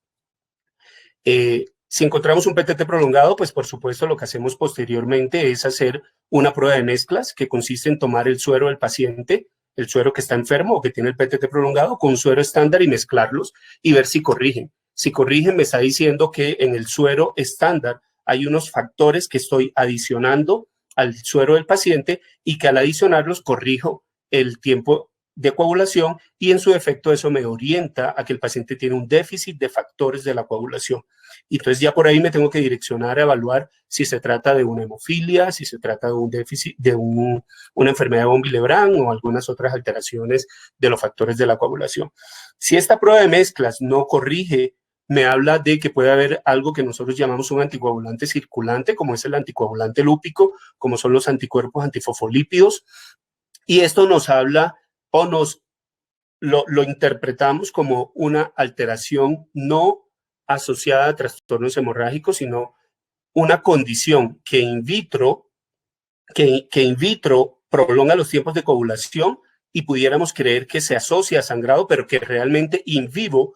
Si encontramos un PTT prolongado, pues por supuesto lo que hacemos posteriormente es hacer una prueba de mezclas que consiste en tomar el suero del paciente, el suero que está enfermo o que tiene el PTT prolongado, con un suero estándar y mezclarlos y ver si corrigen. Si corrigen, me está diciendo que en el suero estándar hay unos factores que estoy adicionando al suero del paciente y que al adicionarlos corrijo el tiempo de coagulación, y en su efecto eso me orienta a que el paciente tiene un déficit de factores de la coagulación. Y entonces ya por ahí me tengo que direccionar a evaluar si se trata de una hemofilia, si se trata de un déficit, de una enfermedad de von Willebrand o algunas otras alteraciones de los factores de la coagulación. Si esta prueba de mezclas no corrige, me habla de que puede haber algo que nosotros llamamos un anticoagulante circulante, como es el anticoagulante lúpico, como son los anticuerpos antifosfolípidos, y esto nos habla o lo interpretamos como una alteración no asociada a trastornos hemorrágicos, sino una condición que in vitro prolonga los tiempos de coagulación, y pudiéramos creer que se asocia a sangrado, pero que realmente in vivo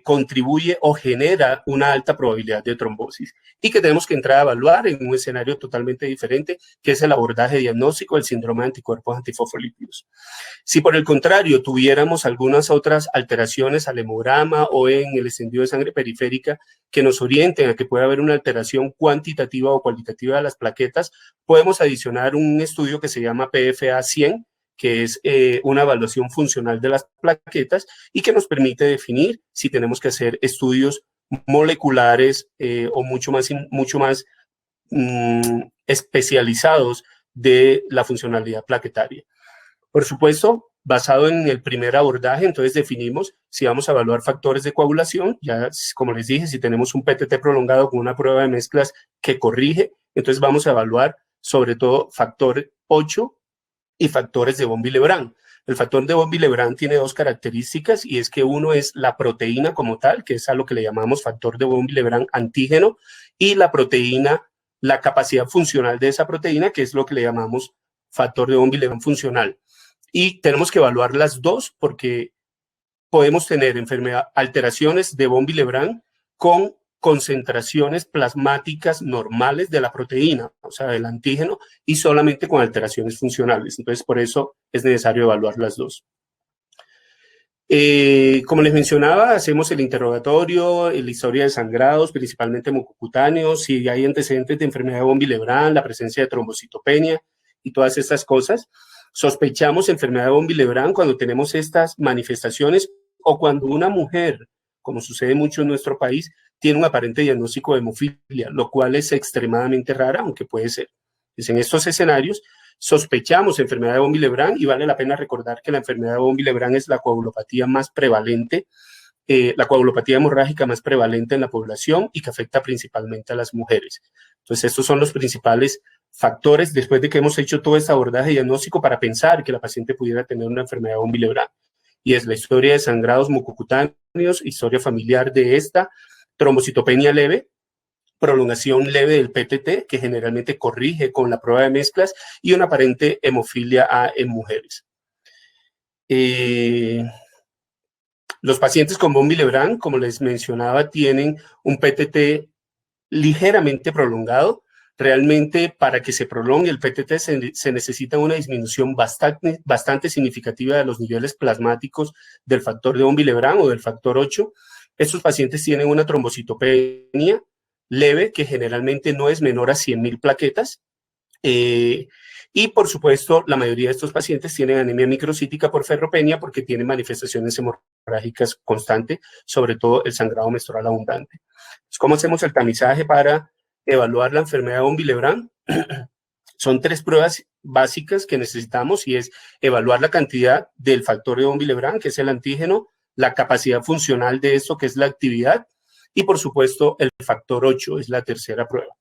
contribuye o genera una alta probabilidad de trombosis, y que tenemos que entrar a evaluar en un escenario totalmente diferente, que es el abordaje diagnóstico del síndrome de anticuerpos antifosfolípidos. Si por el contrario tuviéramos algunas otras alteraciones al hemograma o en el extendido de sangre periférica que nos orienten a que pueda haber una alteración cuantitativa o cualitativa de las plaquetas, podemos adicionar un estudio que se llama PFA 100, que es una evaluación funcional de las plaquetas y que nos permite definir si tenemos que hacer estudios moleculares o mucho más especializados de la funcionalidad plaquetaria. Por supuesto, basado en el primer abordaje, entonces definimos si vamos a evaluar factores de coagulación. Ya, como les dije, si tenemos un PTT prolongado con una prueba de mezclas que corrige, entonces vamos a evaluar sobre todo factor 8 y factores de von Willebrand. El factor de von Willebrand tiene dos características, y es que uno es la proteína como tal, que es a lo que le llamamos factor de von Willebrand antígeno, y la proteína, la capacidad funcional de esa proteína, que es lo que le llamamos factor de von Willebrand funcional. Y tenemos que evaluar las dos porque podemos tener alteraciones de von Willebrand con concentraciones plasmáticas normales de la proteína, o sea, del antígeno, y solamente con alteraciones funcionales. Entonces, por eso es necesario evaluar las dos. Como les mencionaba, hacemos el interrogatorio, la historia de sangrados, principalmente mucocutáneos, si hay antecedentes de enfermedad de von Willebrand, la presencia de trombocitopenia y todas estas cosas. Sospechamos enfermedad de von Willebrand cuando tenemos estas manifestaciones o cuando una mujer, como sucede mucho en nuestro país, tiene un aparente diagnóstico de hemofilia, lo cual es extremadamente rara, aunque puede ser. Entonces, en estos escenarios sospechamos enfermedad de von Willebrand, y vale la pena recordar que la enfermedad de von Willebrand es la coagulopatía más prevalente, la coagulopatía hemorrágica más prevalente en la población y que afecta principalmente a las mujeres. Entonces, estos son los principales factores después de que hemos hecho todo este abordaje diagnóstico para pensar que la paciente pudiera tener una enfermedad de von Willebrand. Y es la historia de sangrados mucocutáneos, historia familiar de esta, trombocitopenia leve, prolongación leve del PTT, que generalmente corrige con la prueba de mezclas, y una aparente hemofilia A en mujeres. Los pacientes con von Willebrand, como les mencionaba, tienen un PTT ligeramente prolongado. Realmente, para que se prolongue el PTT se necesita una disminución bastante significativa de los niveles plasmáticos del factor de von Willebrand o del factor 8. Estos pacientes tienen una trombocitopenia leve que generalmente no es menor a 100.000 plaquetas. Y, por supuesto, la mayoría de estos pacientes tienen anemia microcítica por ferropenia porque tienen manifestaciones hemorrágicas constantes, sobre todo el sangrado menstrual abundante. ¿Cómo hacemos el tamizaje para evaluar la enfermedad de von Willebrand? Son 3 pruebas básicas que necesitamos y es evaluar la cantidad del factor de von Willebrand, que es el antígeno, la capacidad funcional de esto, que es la actividad, y, por supuesto, el factor 8 es la tercera prueba.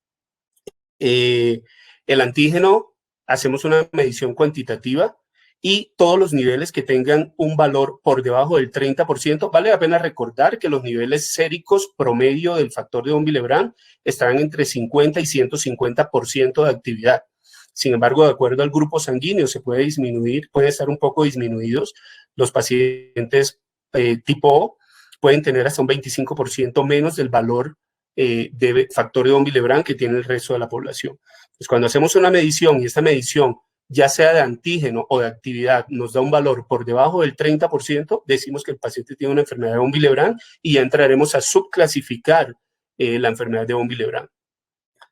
El antígeno, hacemos una medición cuantitativa y todos los niveles que tengan un valor por debajo del 30%, vale la pena recordar que los niveles séricos promedio del factor de von Willebrand estarán entre 50 y 150% de actividad. Sin embargo, de acuerdo al grupo sanguíneo, se puede disminuir, pueden estar un poco disminuidos. Los pacientes tipo O pueden tener hasta un 25% menos del valor de factor de von Willebrand que tiene el resto de la población. Pues cuando hacemos una medición y esta medición, ya sea de antígeno o de actividad, nos da un valor por debajo del 30%, decimos que el paciente tiene una enfermedad de von Willebrand y ya entraremos a subclasificar la enfermedad de von Willebrand.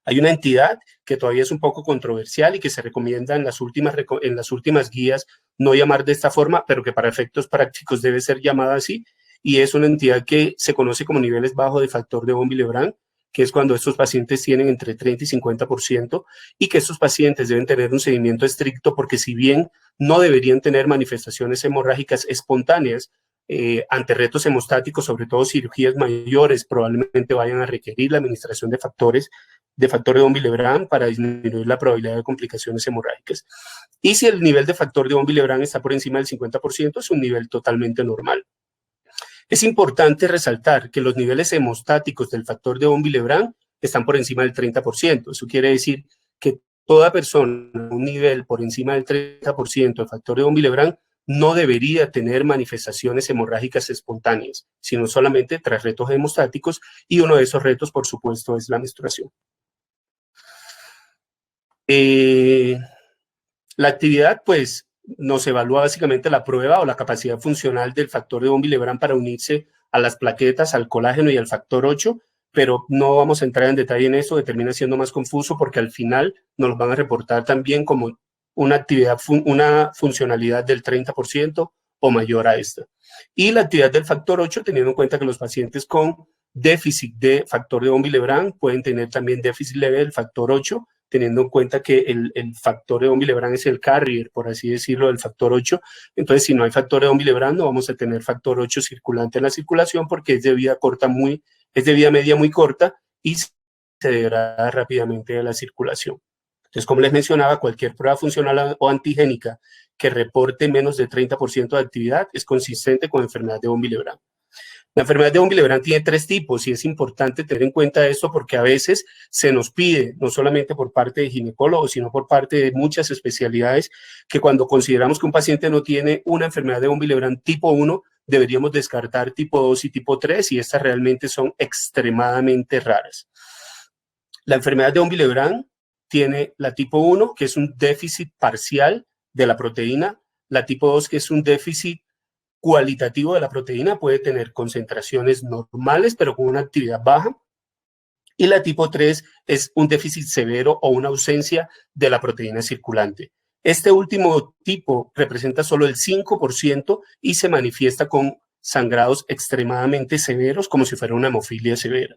Hay una entidad que todavía es un poco controversial y que se recomienda en las últimas guías no llamar de esta forma, pero que para efectos prácticos debe ser llamada así, y es una entidad que se conoce como niveles bajos de factor de von Willebrand, que es cuando estos pacientes tienen entre 30 y 50%, y que estos pacientes deben tener un seguimiento estricto porque si bien no deberían tener manifestaciones hemorrágicas espontáneas, ante retos hemostáticos, sobre todo cirugías mayores, probablemente vayan a requerir la administración de factor de von Willebrand para disminuir la probabilidad de complicaciones hemorrágicas. Y si el nivel de factor de von Willebrand está por encima del 50%, es un nivel totalmente normal. Es importante resaltar que los niveles hemostáticos del factor de von Willebrand están por encima del 30%. Eso quiere decir que toda persona con un nivel por encima del 30% de factor de von Willebrand no debería tener manifestaciones hemorrágicas espontáneas, sino solamente tras retos hemostáticos, y uno de esos retos, por supuesto, es la menstruación. La actividad, pues, nos evalúa básicamente la prueba o la capacidad funcional del factor de von Willebrand para unirse a las plaquetas, al colágeno y al factor 8, pero no vamos a entrar en detalle en eso, que termina siendo más confuso porque al final nos lo van a reportar también como una actividad, una funcionalidad del 30% o mayor a esta. Y la actividad del factor 8, teniendo en cuenta que los pacientes con déficit de factor de von Willebrand pueden tener también déficit leve del factor 8, teniendo en cuenta que el factor de von Willebrand es el carrier, por así decirlo, del factor 8. Entonces, si no hay factor de von Willebrand, no vamos a tener factor 8 circulante en la circulación porque es de vida media muy corta y se degrada rápidamente de la circulación. Entonces, como les mencionaba, cualquier prueba funcional o antigénica que reporte menos de 30% de actividad es consistente con enfermedad de von Willebrand. La enfermedad de von Willebrand tiene 3 tipos y es importante tener en cuenta esto porque a veces se nos pide, no solamente por parte de ginecólogos, sino por parte de muchas especialidades, que cuando consideramos que un paciente no tiene una enfermedad de von Willebrand tipo 1, deberíamos descartar tipo 2 y tipo 3 y estas realmente son extremadamente raras. La enfermedad de von Willebrand tiene la tipo 1, que es un déficit parcial de la proteína, la tipo 2, que es un déficit cualitativo de la proteína, puede tener concentraciones normales, pero con una actividad baja. Y la tipo 3 es un déficit severo o una ausencia de la proteína circulante. Este último tipo representa solo el 5% y se manifiesta con sangrados extremadamente severos, como si fuera una hemofilia severa.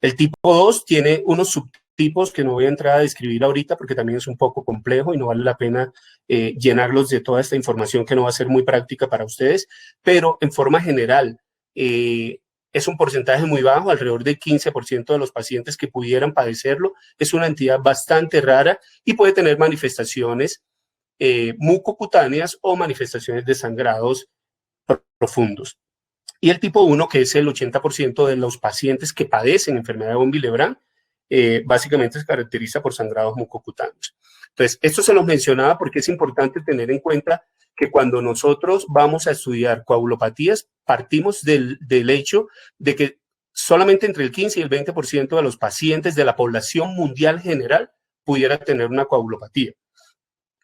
El tipo 2 tiene unos subtipos que no voy a entrar a describir ahorita porque también es un poco complejo y no vale la pena llenarlos de toda esta información que no va a ser muy práctica para ustedes, pero en forma general es un porcentaje muy bajo, alrededor del 15% de los pacientes que pudieran padecerlo. Es una entidad bastante rara y puede tener manifestaciones mucocutáneas o manifestaciones de sangrados profundos. Y el tipo 1, que es el 80% de los pacientes que padecen enfermedad de von Willebrand, básicamente se caracteriza por sangrados mucocutáneos. Entonces, esto se los mencionaba porque es importante tener en cuenta que cuando nosotros vamos a estudiar coagulopatías, partimos del hecho de que solamente entre el 15 y el 20% de los pacientes de la población mundial general pudiera tener una coagulopatía.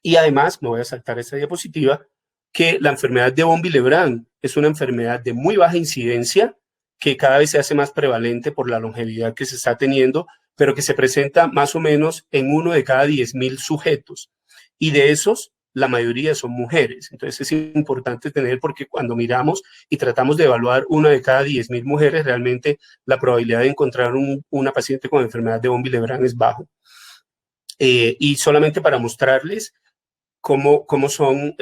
Y además, me voy a saltar esta diapositiva, que la enfermedad de von Willebrand es una enfermedad de muy baja incidencia, que cada vez se hace más prevalente por la longevidad que se está teniendo, pero que se presenta más o menos en 1 de cada 10.000 sujetos. Y de esos, la mayoría son mujeres. Entonces es importante tener, porque cuando miramos y tratamos de evaluar 1 de cada 10.000 mujeres, realmente la probabilidad de encontrar una paciente con enfermedad de von Willebrand es bajo. Y solamente para mostrarles cómo son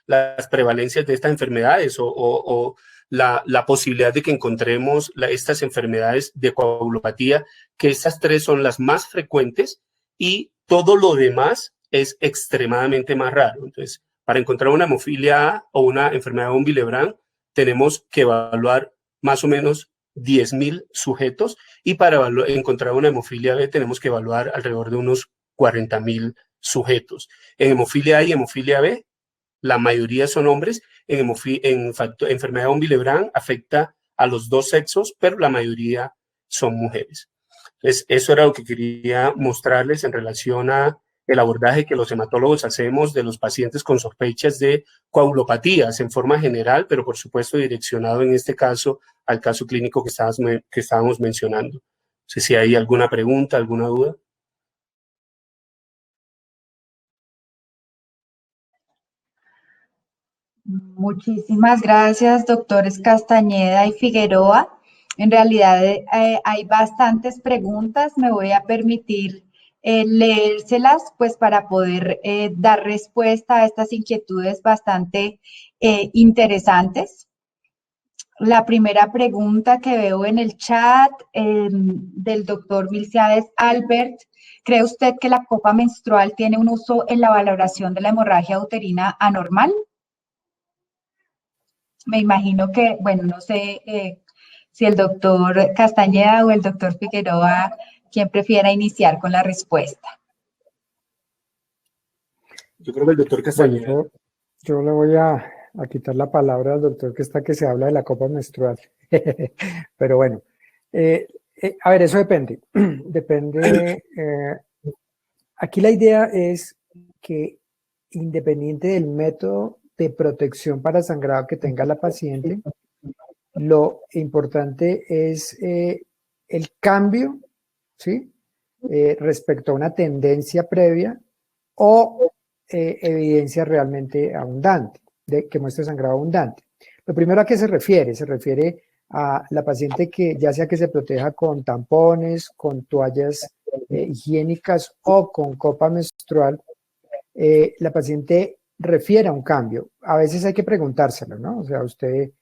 las prevalencias de estas enfermedades o la posibilidad de que encontremos estas enfermedades de coagulopatía, que estas 3 son las más frecuentes y todo lo demás es extremadamente más raro. Entonces, para encontrar una hemofilia A o una enfermedad de von Willebrand, tenemos que evaluar más o menos 10.000 sujetos, y para encontrar una hemofilia B tenemos que evaluar alrededor de unos 40.000 sujetos. En hemofilia A y hemofilia B, la mayoría son hombres. En enfermedad de von Willebrand afecta a los 2 sexos, pero la mayoría son mujeres. Entonces, eso era lo que quería mostrarles en relación a el abordaje que los hematólogos hacemos de los pacientes con sospechas de coagulopatías en forma general, pero por supuesto direccionado en este caso al caso clínico que estábamos mencionando. No sé si hay alguna pregunta, alguna duda. Muchísimas gracias, doctores Castañeda y Figueroa. En realidad hay bastantes preguntas. Me voy a permitir leérselas, pues para poder dar respuesta a estas inquietudes bastante interesantes. La primera pregunta que veo en el chat del doctor Milciades Albert: ¿cree usted que la copa menstrual tiene un uso en la valoración de la hemorragia uterina anormal? Me imagino que, bueno, no sé si el doctor Castañeda o el doctor Figueroa, quien prefiera iniciar con la respuesta. Yo creo que el doctor Castañeda. Bueno, yo le voy a quitar la palabra al doctor que se habla de la copa menstrual. Pero bueno, a ver, eso depende. Depende. Aquí la idea es que, independiente del método de protección para sangrado que tenga la paciente, lo importante es el cambio, ¿sí? Respecto a una tendencia previa o evidencia realmente abundante, que muestre sangrado abundante. Lo primero, ¿a qué se refiere? Se refiere a la paciente que, ya sea que se proteja con tampones, con toallas higiénicas o con copa menstrual, la paciente refiere a un cambio. A veces hay que preguntárselo, ¿no? O sea, usted,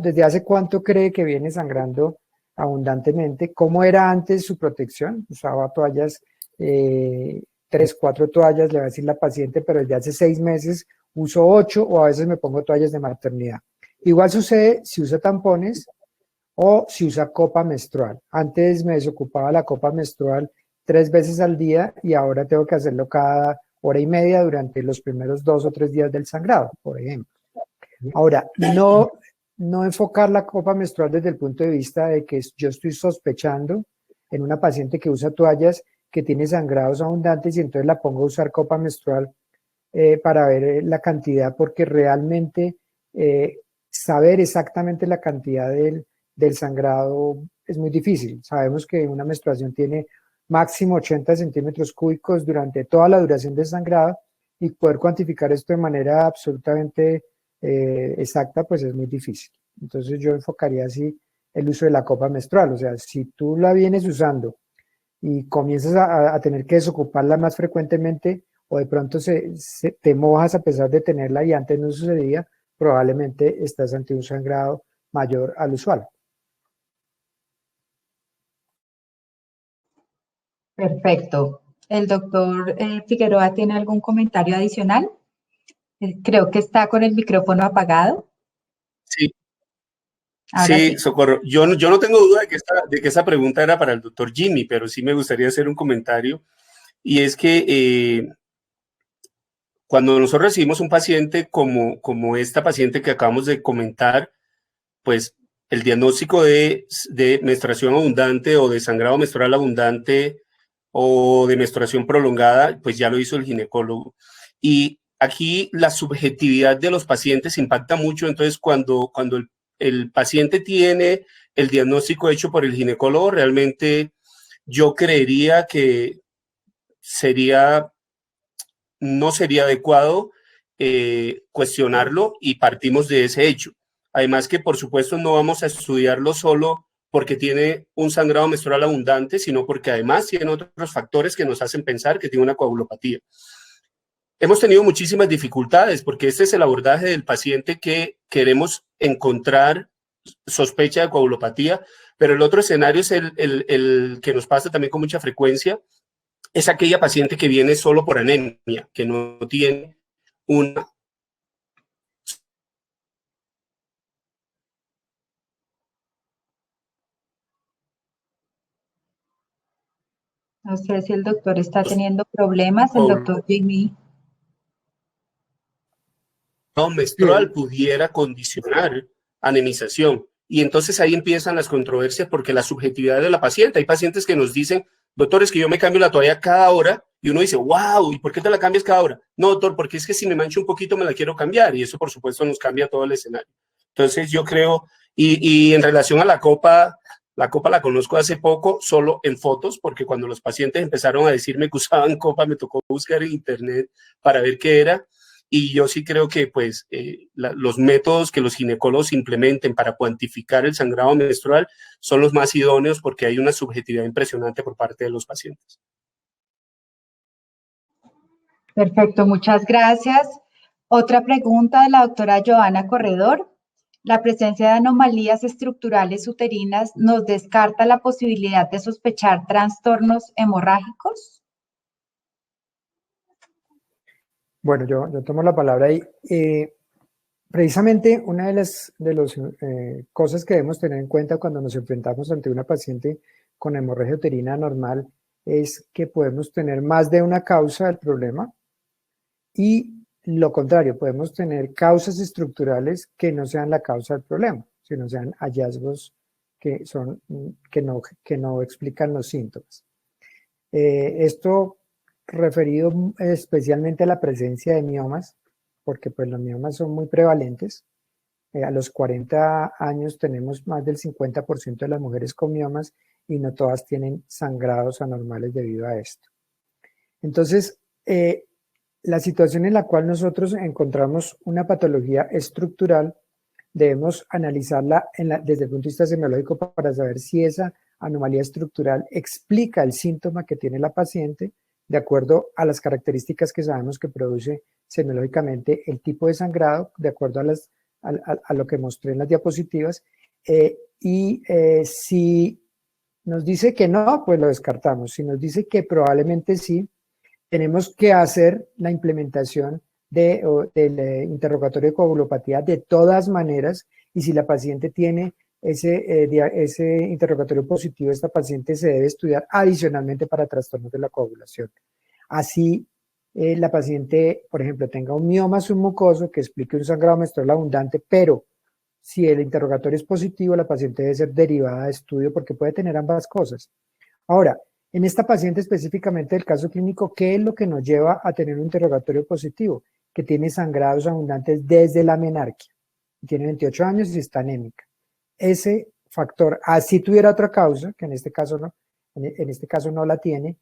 ¿desde hace cuánto cree que viene sangrando abundantemente? ¿Cómo era antes su protección? Usaba toallas, 3, 4 toallas, le va a decir la paciente, pero desde hace 6 meses uso 8, o a veces me pongo toallas de maternidad. Igual sucede si usa tampones o si usa copa menstrual. Antes me desocupaba la copa menstrual 3 veces al día y ahora tengo que hacerlo cada hora y media durante los primeros 2 o 3 días del sangrado, por ejemplo. Ahora, no enfocar la copa menstrual desde el punto de vista de que yo estoy sospechando en una paciente que usa toallas que tiene sangrados abundantes y entonces la pongo a usar copa menstrual para ver la cantidad, porque realmente saber exactamente la cantidad del sangrado es muy difícil. Sabemos que una menstruación tiene máximo 80 centímetros cúbicos durante toda la duración del sangrado, y poder cuantificar esto de manera absolutamente exacta, pues es muy difícil. Entonces yo enfocaría así el uso de la copa menstrual. O sea, si tú la vienes usando y comienzas a tener que desocuparla más frecuentemente, o de pronto te mojas a pesar de tenerla y antes no sucedía, probablemente estás ante un sangrado mayor al usual. Perfecto. ¿El doctor Figueroa tiene algún comentario adicional? Creo que está con el micrófono apagado. Sí. Ahora sí. Socorro. Yo no tengo duda de que esa pregunta era para el doctor Jimmy, pero sí me gustaría hacer un comentario, y es que Cuando nosotros recibimos un paciente como esta paciente que acabamos de comentar, pues el diagnóstico de menstruación abundante o de sangrado menstrual abundante o de menstruación prolongada, pues ya lo hizo el ginecólogo. Y aquí la subjetividad de los pacientes impacta mucho, entonces cuando el paciente tiene el diagnóstico hecho por el ginecólogo, realmente yo creería que no sería adecuado cuestionarlo y partimos de ese hecho. Además que, por supuesto, no vamos a estudiarlo solo porque tiene un sangrado menstrual abundante, sino porque además tiene otros factores que nos hacen pensar que tiene una coagulopatía. Hemos tenido muchísimas dificultades porque este es el abordaje del paciente que queremos encontrar sospecha de coagulopatía, pero el otro escenario es el que nos pasa también con mucha frecuencia, es aquella paciente que viene solo por anemia, que no tiene una... No sé si el doctor está teniendo problemas, el doctor Jimmy. menstrual pudiera condicionar anemización. Y entonces ahí empiezan las controversias porque la subjetividad de la paciente. Hay pacientes que nos dicen, doctor, es que yo me cambio la toalla cada hora. Y uno dice, wow, ¿y por qué te la cambias cada hora? No, doctor, porque es que si me mancho un poquito me la quiero cambiar. Y eso, por supuesto, nos cambia todo el escenario. Entonces yo creo, y en relación a la copa la conozco hace poco, solo en fotos, porque cuando los pacientes empezaron a decirme que usaban copa, me tocó buscar en internet para ver qué era. Y yo sí creo que pues, los métodos que los ginecólogos implementen para cuantificar el sangrado menstrual son los más idóneos porque hay una subjetividad impresionante por parte de los pacientes. Perfecto, muchas gracias. Otra pregunta de la doctora Joana Corredor. ¿La presencia de anomalías estructurales uterinas nos descarta la posibilidad de sospechar trastornos hemorrágicos? Bueno, yo tomo la palabra ahí. Precisamente una de las cosas que debemos tener en cuenta cuando nos enfrentamos ante una paciente con hemorragia uterina anormal es que podemos tener más de una causa del problema y lo contrario, podemos tener causas estructurales que no sean la causa del problema, sino sean hallazgos que no explican los síntomas. Esto referido especialmente a la presencia de miomas, porque pues los miomas son muy prevalentes. A los 40 años tenemos más del 50% de las mujeres con miomas y no todas tienen sangrados anormales debido a esto. Entonces, la situación en la cual nosotros encontramos una patología estructural, debemos analizarla desde el punto de vista semiológico para saber si esa anomalía estructural explica el síntoma que tiene la paciente de acuerdo a las características que sabemos que produce semiológicamente el tipo de sangrado, de acuerdo a lo que mostré en las diapositivas, si nos dice que no, pues lo descartamos. Si nos dice que probablemente sí, tenemos que hacer la implementación del interrogatorio de coagulopatía de todas maneras, y si la paciente tiene ese interrogatorio positivo, esta paciente se debe estudiar adicionalmente para trastornos de la coagulación. Así, la paciente, por ejemplo, tenga un mioma submucoso que explique un sangrado menstrual abundante, pero si el interrogatorio es positivo, la paciente debe ser derivada de estudio porque puede tener ambas cosas. Ahora, en esta paciente específicamente del caso clínico, ¿qué es lo que nos lleva a tener un interrogatorio positivo? Que tiene sangrados abundantes desde la menarquia. Tiene 28 años y está anémica. Ese factor, así tuviera otra causa, que en este caso no la tiene,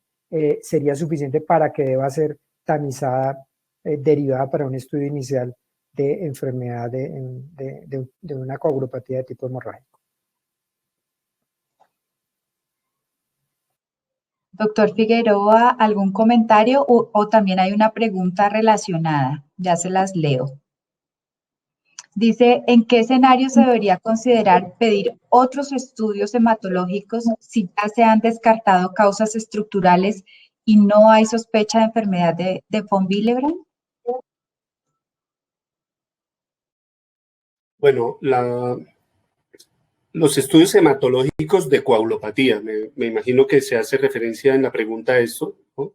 sería suficiente para que deba ser tamizada, derivada para un estudio inicial de enfermedad de una coagulopatía de tipo hemorrágico. Doctor Figueroa, ¿algún comentario o también hay una pregunta relacionada? Ya se las leo. Dice, ¿en qué escenario se debería considerar pedir otros estudios hematológicos si ya se han descartado causas estructurales y no hay sospecha de enfermedad de von Willebrand? Bueno, los estudios hematológicos de coagulopatía, me imagino que se hace referencia en la pregunta a esto, ¿no?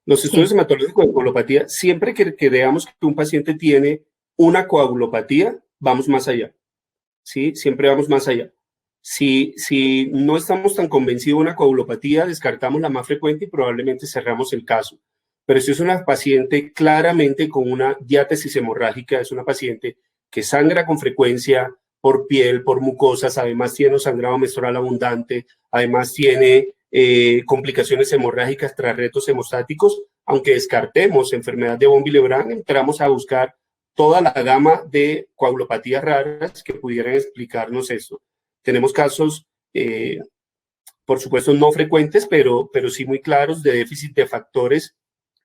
Los estudios hematológicos de coagulopatía, siempre que veamos que un paciente tiene una coagulopatía, vamos más allá, ¿sí? Siempre vamos más allá. Si no estamos tan convencidos de una coagulopatía, descartamos la más frecuente y probablemente cerramos el caso. Pero si es una paciente claramente con una diátesis hemorrágica, es una paciente que sangra con frecuencia por piel, por mucosas, además tiene un sangrado menstrual abundante, además tiene complicaciones hemorrágicas tras retos hemostáticos, aunque descartemos enfermedad de von Willebrand, entramos a buscar toda la gama de coagulopatías raras que pudieran explicarnos esto. Tenemos casos, por supuesto, no frecuentes, pero sí muy claros de déficit de factores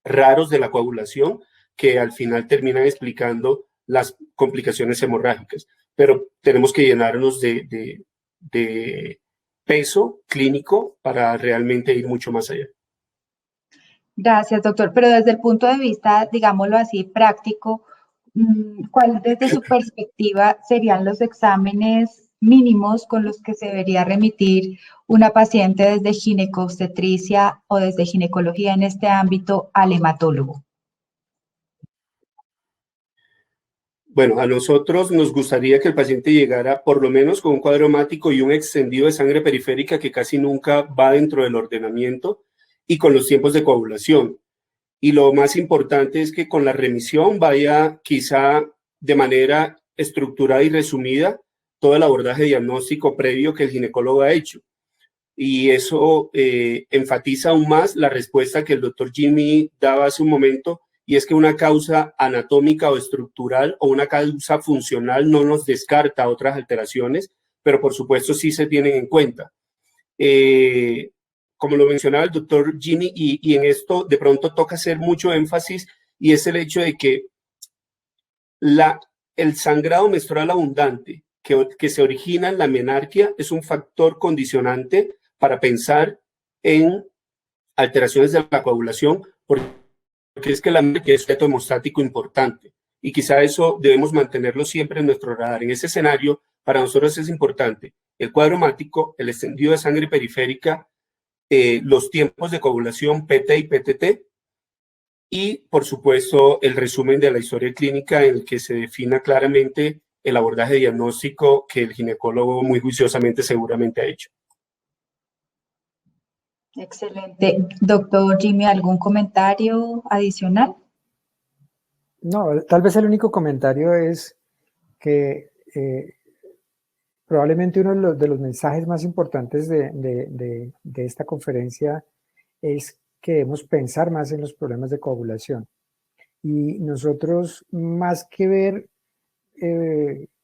raros de la coagulación que al final terminan explicando las complicaciones hemorrágicas. Pero tenemos que llenarnos de peso clínico para realmente ir mucho más allá. Gracias, doctor. Pero desde el punto de vista, digámoslo así, práctico, ¿cuál desde su perspectiva serían los exámenes mínimos con los que se debería remitir una paciente desde ginecobstetricia o desde ginecología en este ámbito al hematólogo? Bueno, a nosotros nos gustaría que el paciente llegara por lo menos con un cuadro hemático y un extendido de sangre periférica que casi nunca va dentro del ordenamiento y con los tiempos de coagulación. Y lo más importante es que con la remisión vaya quizá de manera estructurada y resumida todo el abordaje diagnóstico previo que el ginecólogo ha hecho. Y eso enfatiza aún más la respuesta que el doctor Jimmy daba hace un momento, y es que una causa anatómica o estructural o una causa funcional no nos descarta otras alteraciones, pero por supuesto sí se tienen en cuenta. Como lo mencionaba el doctor Jimmy, y en esto de pronto toca hacer mucho énfasis, y es el hecho de que el sangrado menstrual abundante que se origina en la menarquia es un factor condicionante para pensar en alteraciones de la coagulación, porque es que la menarquia es un reto hemostático importante, y quizá eso debemos mantenerlo siempre en nuestro radar. En ese escenario, para nosotros es importante el cuadro hemático, el extendido de sangre periférica, los tiempos de coagulación PT y PTT, y por supuesto el resumen de la historia clínica en el que se defina claramente el abordaje diagnóstico que el ginecólogo muy juiciosamente seguramente ha hecho. Excelente. Doctor Jimmy, ¿algún comentario adicional? No, tal vez el único comentario es que probablemente uno de los mensajes más importantes de esta conferencia es que debemos pensar más en los problemas de coagulación. Y nosotros, más que ver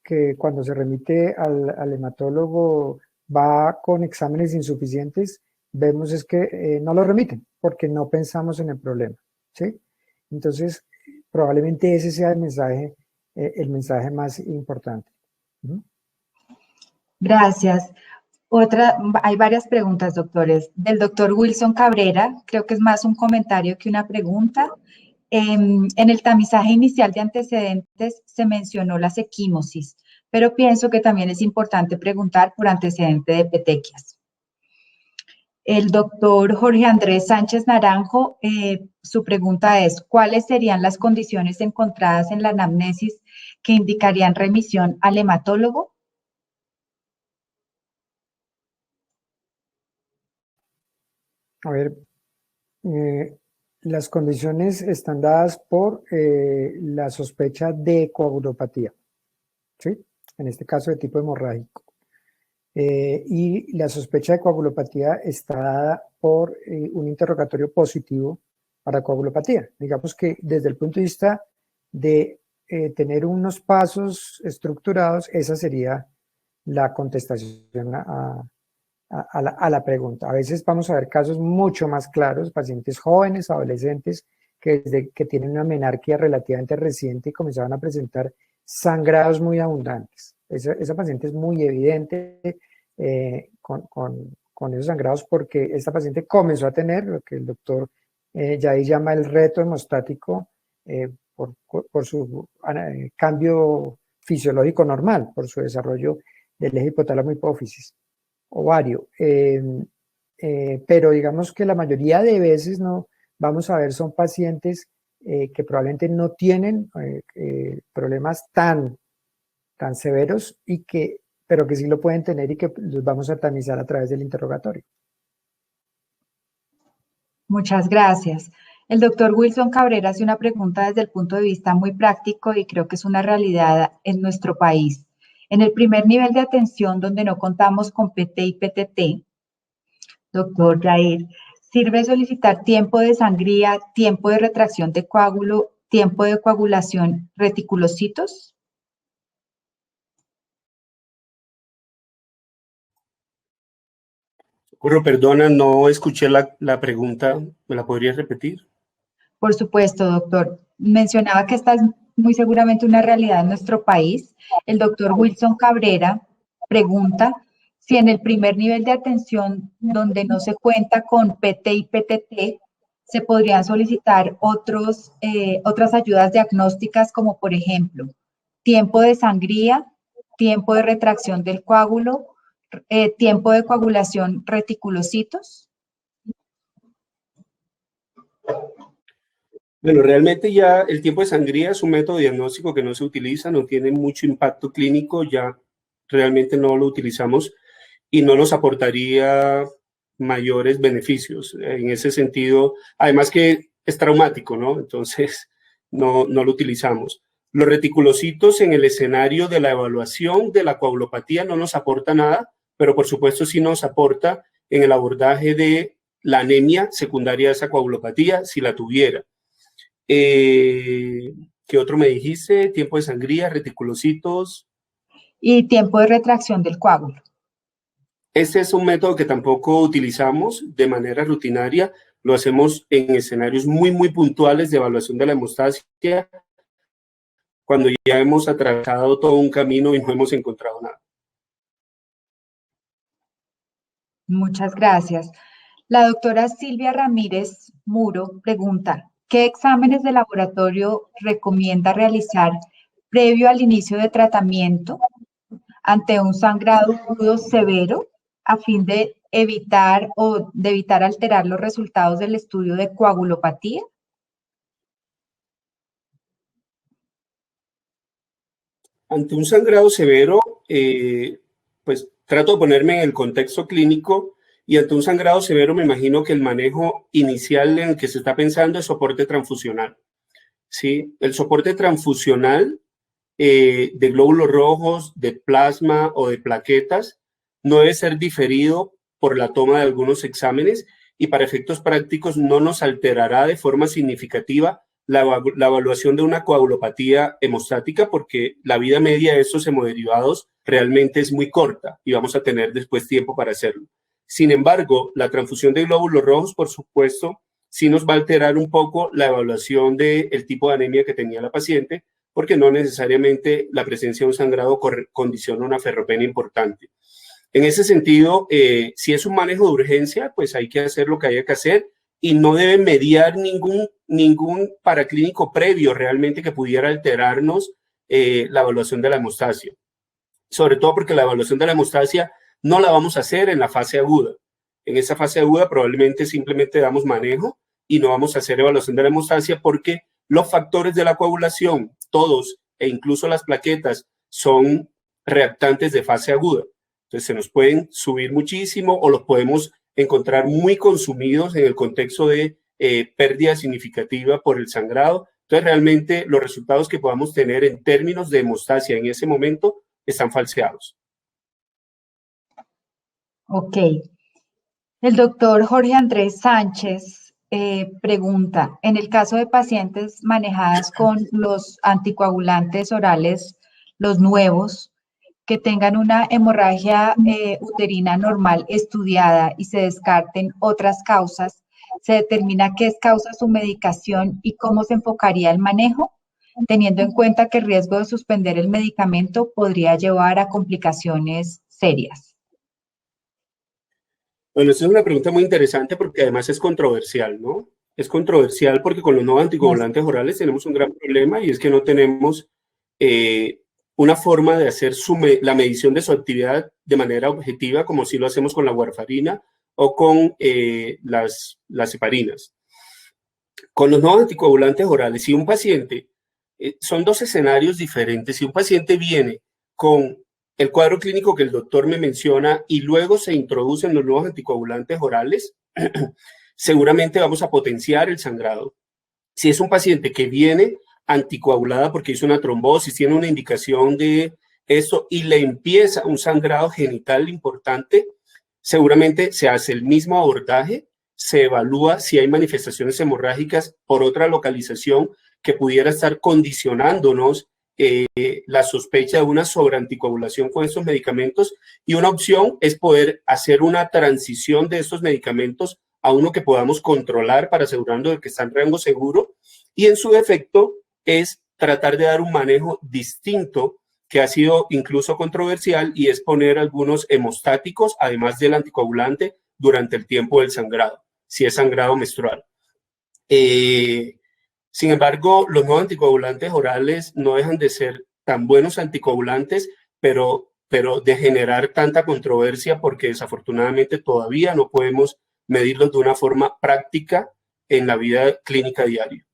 que cuando se remite al hematólogo va con exámenes insuficientes, vemos es que no lo remiten porque no pensamos en el problema, ¿sí? Entonces, probablemente ese sea el mensaje más importante. Gracias. Hay varias preguntas, doctores. Del doctor Wilson Cabrera, creo que es más un comentario que una pregunta. En el tamizaje inicial de antecedentes se mencionó las equimosis, pero pienso que también es importante preguntar por antecedente de petequias. El doctor Jorge Andrés Sánchez Naranjo, su pregunta es, ¿cuáles serían las condiciones encontradas en la anamnesis que indicarían remisión al hematólogo? A ver, las condiciones están dadas por la sospecha de coagulopatía, ¿sí? En este caso de tipo hemorrágico. Y la sospecha de coagulopatía está dada por un interrogatorio positivo para coagulopatía. Digamos que desde el punto de vista de tener unos pasos estructurados, esa sería la contestación a la pregunta. A veces vamos a ver casos mucho más claros, pacientes jóvenes, adolescentes, que desde que tienen una menarquia relativamente reciente y comenzaban a presentar sangrados muy abundantes. Esa paciente es muy evidente con esos sangrados porque esta paciente comenzó a tener lo que el doctor Yair llama el reto hemostático por su cambio fisiológico normal, por su desarrollo del eje hipotálamo hipófisis ovario. Pero digamos que la mayoría de veces no vamos a ver son pacientes que probablemente no tienen problemas tan severos pero que sí lo pueden tener y que los vamos a tamizar a través del interrogatorio. Muchas gracias. El doctor Wilson Cabrera hace una pregunta desde el punto de vista muy práctico y creo que es una realidad en nuestro país. En el primer nivel de atención donde no contamos con PT y PTT, doctor Jair, ¿sirve solicitar tiempo de sangría, tiempo de retracción de coágulo, tiempo de coagulación, reticulocitos? Socorro, perdona, no escuché la pregunta. ¿Me la podrías repetir? Por supuesto, doctor. Mencionaba que esta es muy seguramente una realidad en nuestro país. El doctor Wilson Cabrera pregunta si en el primer nivel de atención donde no se cuenta con PT y PTT, se podrían solicitar otras ayudas diagnósticas como por ejemplo tiempo de sangría, tiempo de retracción del coágulo, tiempo de coagulación reticulocitos. Bueno, realmente ya el tiempo de sangría es un método diagnóstico que no se utiliza, no tiene mucho impacto clínico, ya realmente no lo utilizamos y no nos aportaría mayores beneficios. En ese sentido, además que es traumático, ¿no? Entonces, no lo utilizamos. Los reticulocitos en el escenario de la evaluación de la coagulopatía no nos aporta nada, pero por supuesto sí nos aporta en el abordaje de la anemia secundaria de esa coagulopatía, si la tuviera. ¿Qué otro me dijiste? Tiempo de sangría, reticulocitos. Y tiempo de retracción del coágulo. Este es un método que tampoco utilizamos de manera rutinaria. Lo hacemos en escenarios muy, muy puntuales de evaluación de la hemostasia, cuando ya hemos atravesado todo un camino y no hemos encontrado nada. Muchas gracias. La doctora Silvia Ramírez Muro pregunta, ¿qué exámenes de laboratorio recomienda realizar previo al inicio de tratamiento ante un sangrado agudo severo a fin de evitar alterar los resultados del estudio de coagulopatía? Ante un sangrado severo, pues trato de ponerme en el contexto clínico y ante un sangrado severo me imagino que el manejo inicial en el que se está pensando es soporte transfusional. ¿Sí? El soporte transfusional de glóbulos rojos, de plasma o de plaquetas no debe ser diferido por la toma de algunos exámenes y para efectos prácticos no nos alterará de forma significativa la evaluación de una coagulopatía hemostática porque la vida media de estos hemoderivados realmente es muy corta y vamos a tener después tiempo para hacerlo. Sin embargo, la transfusión de glóbulos rojos, por supuesto, sí nos va a alterar un poco la evaluación del tipo de anemia que tenía la paciente, porque no necesariamente la presencia de un sangrado condiciona una ferropenia importante. En ese sentido, si es un manejo de urgencia, pues hay que hacer lo que haya que hacer y no debe mediar ningún paraclínico previo realmente que pudiera alterarnos la evaluación de la hemostasia. Sobre todo porque la evaluación de la hemostasia no la vamos a hacer en la fase aguda. En esa fase aguda probablemente simplemente damos manejo y no vamos a hacer evaluación de la hemostasia porque los factores de la coagulación, todos e incluso las plaquetas, son reactantes de fase aguda. Entonces se nos pueden subir muchísimo o los podemos encontrar muy consumidos en el contexto de pérdida significativa por el sangrado. Entonces realmente los resultados que podamos tener en términos de hemostasia en ese momento están falseados. Ok. El doctor Jorge Andrés Sánchez pregunta, en el caso de pacientes manejadas con los anticoagulantes orales, los nuevos, que tengan una hemorragia uterina normal estudiada y se descarten otras causas, ¿se determina qué es causa su medicación y cómo se enfocaría el manejo, teniendo en cuenta que el riesgo de suspender el medicamento podría llevar a complicaciones serias? Bueno, esta es una pregunta muy interesante porque además es controversial, ¿no? Es controversial porque con los nuevos anticoagulantes orales tenemos un gran problema y es que no tenemos una forma de hacer la medición de su actividad de manera objetiva como si lo hacemos con la warfarina o con las heparinas. Con los nuevos anticoagulantes orales, si un paciente, son dos escenarios diferentes, si un paciente viene con el cuadro clínico que el doctor me menciona y luego se introducen los nuevos anticoagulantes orales, seguramente vamos a potenciar el sangrado. Si es un paciente que viene anticoagulada porque hizo una trombosis, tiene una indicación de eso y le empieza un sangrado genital importante, seguramente se hace el mismo abordaje, se evalúa si hay manifestaciones hemorrágicas por otra localización que pudiera estar condicionándonos la sospecha de una sobreanticoagulación con estos medicamentos, y una opción es poder hacer una transición de estos medicamentos a uno que podamos controlar para asegurarnos de que está en rango seguro, y en su defecto es tratar de dar un manejo distinto que ha sido incluso controversial, y es poner algunos hemostáticos además del anticoagulante durante el tiempo del sangrado, si es sangrado menstrual. Sin embargo, los nuevos anticoagulantes orales no dejan de ser tan buenos anticoagulantes, pero de generar tanta controversia porque desafortunadamente todavía no podemos medirlos de una forma práctica en la vida clínica diaria.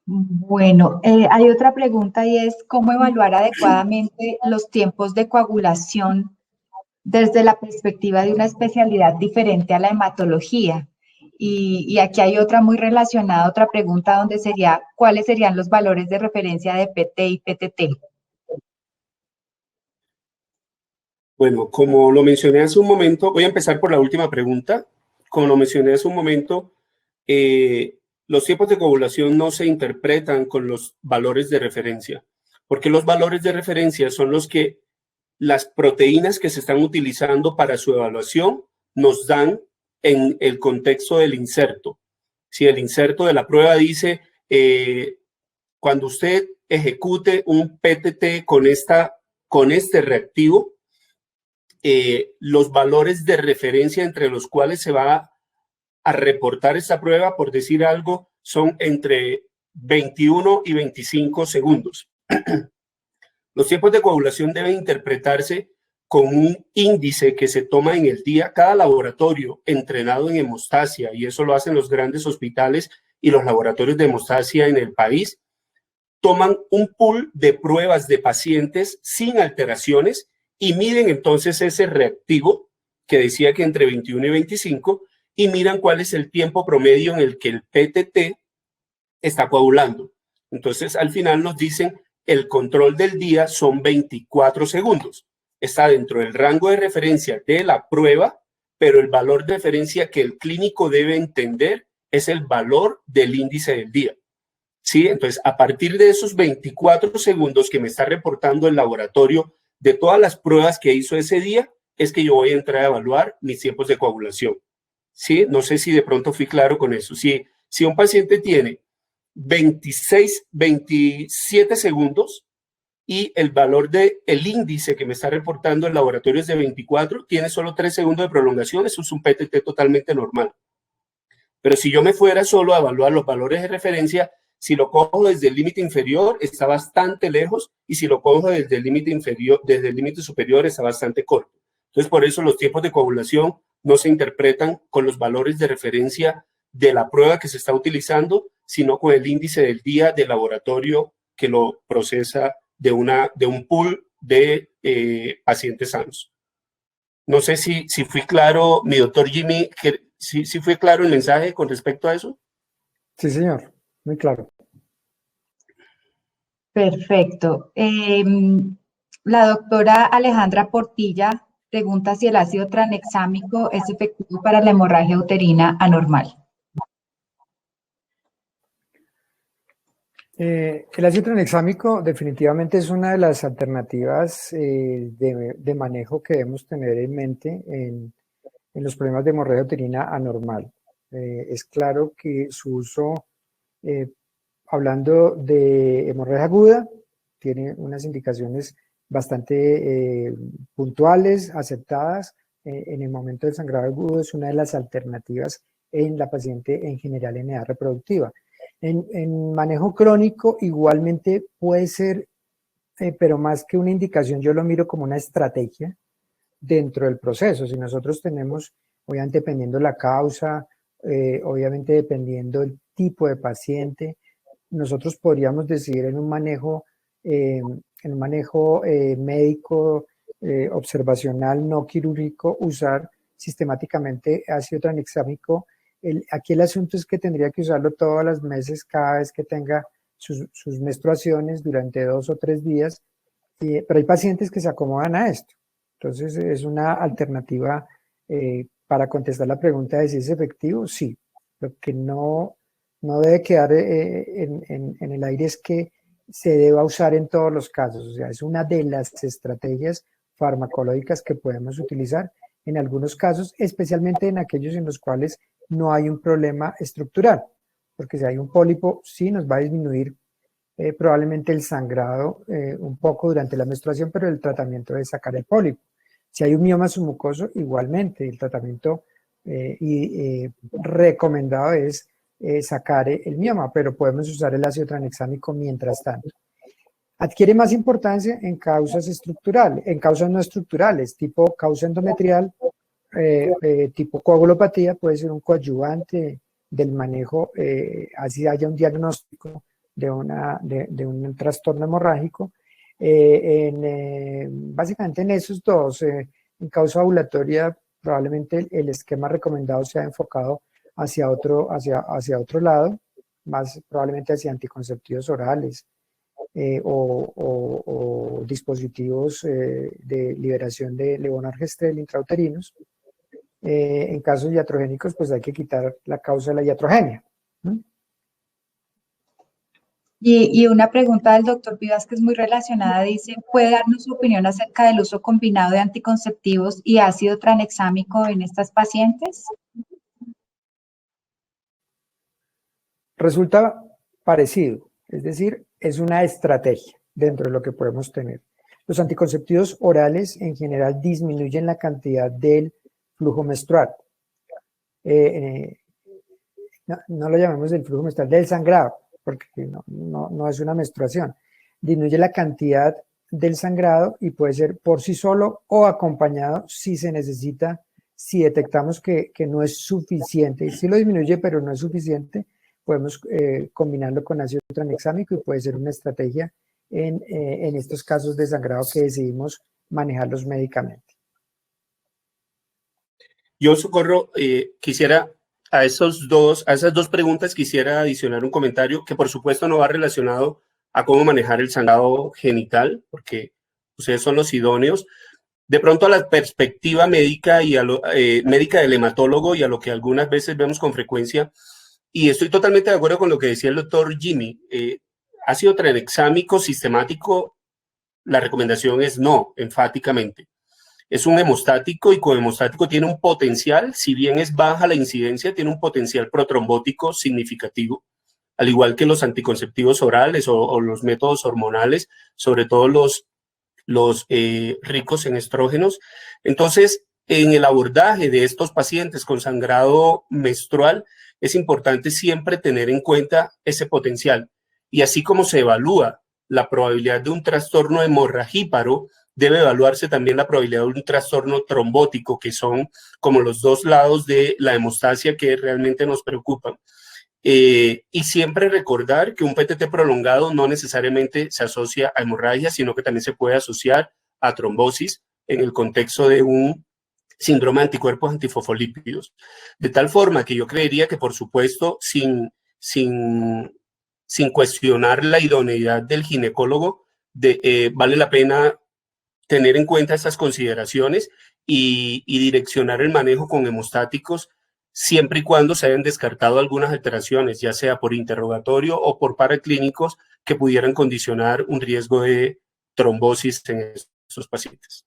Bueno, hay otra pregunta y es ¿cómo evaluar adecuadamente los tiempos de coagulación desde la perspectiva de una especialidad diferente a la hematología? Y aquí hay otra muy relacionada, otra pregunta donde sería ¿cuáles serían los valores de referencia de PT y PTT? Bueno, como lo mencioné hace un momento, voy a empezar por la última pregunta. Como lo mencioné hace un momento, los tiempos de coagulación no se interpretan con los valores de referencia, porque los valores de referencia son los que las proteínas que se están utilizando para su evaluación nos dan en el contexto del inserto. Si el inserto de la prueba dice, cuando usted ejecute un PTT con este reactivo, los valores de referencia entre los cuales se va a reportar esta prueba, por decir algo, son entre 21 y 25 segundos. Los tiempos de coagulación deben interpretarse con un índice que se toma en el día. Cada laboratorio entrenado en hemostasia, y eso lo hacen los grandes hospitales y los laboratorios de hemostasia en el país, toman un pool de pruebas de pacientes sin alteraciones y miden entonces ese reactivo que decía que entre 21 y 25, y miran cuál es el tiempo promedio en el que el PTT está coagulando. Entonces, al final nos dicen el control del día son 24 segundos. Está dentro del rango de referencia de la prueba, pero el valor de referencia que el clínico debe entender es el valor del índice del día. ¿Sí? Entonces, a partir de esos 24 segundos que me está reportando el laboratorio de todas las pruebas que hizo ese día, es que yo voy a entrar a evaluar mis tiempos de coagulación. ¿Sí? No sé si de pronto fui claro con eso. Si un paciente tiene 27 segundos y el valor del índice que me está reportando el laboratorio es de 24, tiene solo 3 segundos de prolongación, eso es un PTT totalmente normal. Pero si yo me fuera solo a evaluar los valores de referencia, si lo cojo desde el límite inferior, está bastante lejos, y si lo cojo desde el límite inferior, desde el límite superior, está bastante corto. Entonces, por eso los tiempos de coagulación no se interpretan con los valores de referencia de la prueba que se está utilizando, sino con el índice del día del laboratorio que lo procesa de un pool de pacientes sanos. No sé si fui claro, mi doctor Jimmy, si fue claro el mensaje con respecto a eso. Sí, señor, muy claro. Perfecto. La doctora Alejandra Portilla pregunta si el ácido tranexámico es efectivo para la hemorragia uterina anormal. El ácido tranexámico definitivamente es una de las alternativas de manejo que debemos tener en mente en los problemas de hemorragia uterina anormal. Es claro que su uso, hablando de hemorragia aguda, tiene unas indicaciones bastante puntuales, aceptadas. En el momento del sangrado agudo es una de las alternativas en la paciente en general en edad reproductiva. En manejo crónico igualmente puede ser, pero más que una indicación, yo lo miro como una estrategia dentro del proceso. Si nosotros tenemos obviamente dependiendo la causa, obviamente dependiendo el tipo de paciente, nosotros podríamos decidir en un manejo médico observacional no quirúrgico usar sistemáticamente ácido tranexámico. Aquí el asunto es que tendría que usarlo todos los meses cada vez que tenga sus menstruaciones durante 2 o 3 días, pero hay pacientes que se acomodan a esto. Entonces es una alternativa para contestar la pregunta de si es efectivo, sí. Lo que no debe quedar en el aire es que se deba usar en todos los casos. O sea, es una de las estrategias farmacológicas que podemos utilizar en algunos casos, especialmente en aquellos en los cuales no hay un problema estructural, porque si hay un pólipo, sí nos va a disminuir probablemente el sangrado un poco durante la menstruación, pero el tratamiento es sacar el pólipo. Si hay un mioma submucoso, igualmente el tratamiento recomendado es sacar el mioma, pero podemos usar el ácido tranexámico mientras tanto. Adquiere más importancia en causas estructurales, en causas no estructurales, tipo causa endometrial, tipo coagulopatía, puede ser un coadyuvante del manejo, así haya un diagnóstico de un trastorno hemorrágico. Básicamente en esos dos, en causa ovulatoria, probablemente el esquema recomendado sea enfocado hacia otro lado, más probablemente hacia anticonceptivos orales o dispositivos de liberación de levonorgestrel intrauterinos. En casos iatrogénicos, pues hay que quitar la causa de la iatrogenia. Y una pregunta del doctor Vivas que es muy relacionada, dice, ¿puede darnos su opinión acerca del uso combinado de anticonceptivos y ácido tranexámico en estas pacientes? Resulta parecido, es decir, es una estrategia dentro de lo que podemos tener. Los anticonceptivos orales en general disminuyen la cantidad del flujo menstrual. No lo llamemos del flujo menstrual, del sangrado, porque no es una menstruación. Disminuye la cantidad del sangrado y puede ser por sí solo o acompañado si se necesita, si detectamos que no es suficiente. Y si lo disminuye pero no es suficiente, podemos combinarlo con ácido tranexámico y puede ser una estrategia en estos casos de sangrado que decidimos manejarlos médicamente. Yo, Socorro, quisiera a esas dos preguntas quisiera adicionar un comentario que por supuesto no va relacionado a cómo manejar el sangrado genital, porque ustedes son los idóneos. De pronto a la perspectiva médica y médica del hematólogo y a lo que algunas veces vemos con frecuencia, y estoy totalmente de acuerdo con lo que decía el doctor Jimmy, ácido tranexámico sistemático, la recomendación es no, enfáticamente. Es un hemostático y cohemostático tiene un potencial, si bien es baja la incidencia, tiene un potencial protrombótico significativo, al igual que los anticonceptivos orales o los métodos hormonales, sobre todo los ricos en estrógenos. Entonces, en el abordaje de estos pacientes con sangrado menstrual, es importante siempre tener en cuenta ese potencial. Y así como se evalúa la probabilidad de un trastorno hemorragíparo, debe evaluarse también la probabilidad de un trastorno trombótico, que son como los dos lados de la hemostasia que realmente nos preocupan. Y siempre recordar que un PTT prolongado no necesariamente se asocia a hemorragia, sino que también se puede asociar a trombosis en el contexto de un síndrome de anticuerpos antifosfolípidos. De tal forma que yo creería que, por supuesto, sin cuestionar la idoneidad del ginecólogo, vale la pena tener en cuenta estas consideraciones y direccionar el manejo con hemostáticos siempre y cuando se hayan descartado algunas alteraciones, ya sea por interrogatorio o por paraclínicos que pudieran condicionar un riesgo de trombosis en estos pacientes.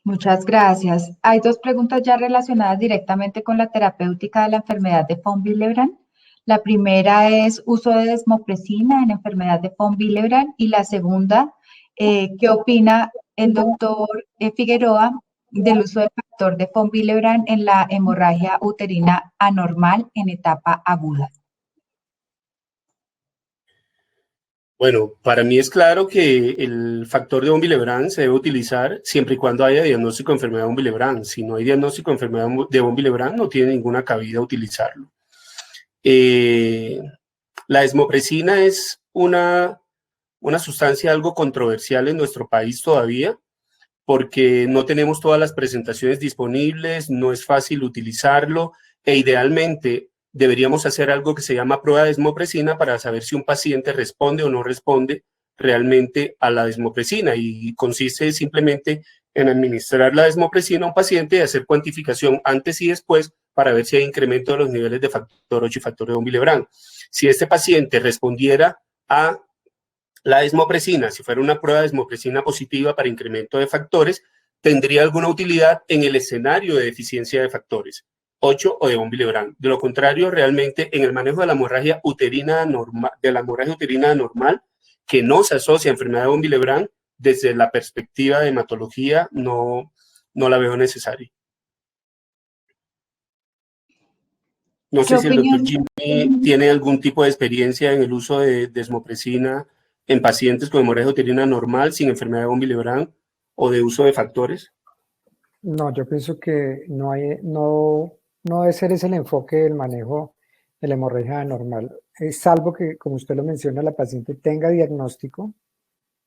Muchas gracias. Hay dos preguntas ya relacionadas directamente con la terapéutica de la enfermedad de von Willebrand. La primera es uso de desmopresina en enfermedad de von Willebrand y la segunda, ¿qué opina el doctor Figueroa del uso del factor de von Willebrand en la hemorragia uterina anormal en etapa aguda? Bueno, para mí es claro que el factor de von Willebrand se debe utilizar siempre y cuando haya diagnóstico de enfermedad de von Willebrand. Si no hay diagnóstico de enfermedad de von Willebrand, no tiene ninguna cabida utilizarlo. La desmopresina es una sustancia algo controversial en nuestro país todavía, porque no tenemos todas las presentaciones disponibles, no es fácil utilizarlo e idealmente deberíamos hacer algo que se llama prueba de desmopresina para saber si un paciente responde o no responde realmente a la desmopresina, y consiste simplemente en administrar la desmopresina a un paciente y hacer cuantificación antes y después para ver si hay incremento de los niveles de factor 8 y factor de von Willebrand. Si este paciente respondiera a la desmopresina, si fuera una prueba de desmopresina positiva para incremento de factores, tendría alguna utilidad en el escenario de deficiencia de factores 8 o de von Willebrand. De lo contrario, realmente en el manejo de la hemorragia uterina normal, que no se asocia a enfermedad de von Willebrand, desde la perspectiva de hematología no la veo necesaria. No sé si el doctor Jimmy tiene algún tipo de experiencia en el uso de desmopresina en pacientes con hemorragia uterina normal sin enfermedad de von Willebrand o de uso de factores. No, yo pienso que no debe ser ese el enfoque del manejo de la hemorragia normal, salvo que, como usted lo menciona, la paciente tenga diagnóstico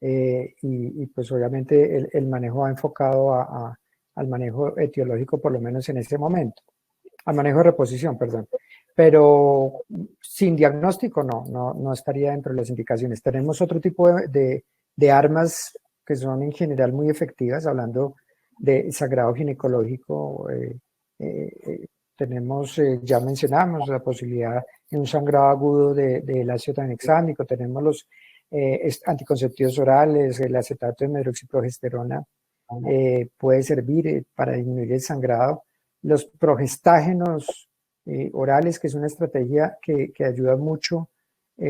y pues obviamente el manejo va enfocado al manejo etiológico, por lo menos en ese momento, al manejo de reposición, perdón. Pero sin diagnóstico no estaría dentro de las indicaciones. Tenemos otro tipo de armas que son en general muy efectivas, hablando de sangrado ginecológico. Tenemos, ya mencionamos, la posibilidad de un sangrado agudo del ácido tranexámico, tenemos los anticonceptivos orales, el acetato de medroxiprogesterona puede servir para disminuir el sangrado. Los progestágenos orales, que es una estrategia que ayuda mucho,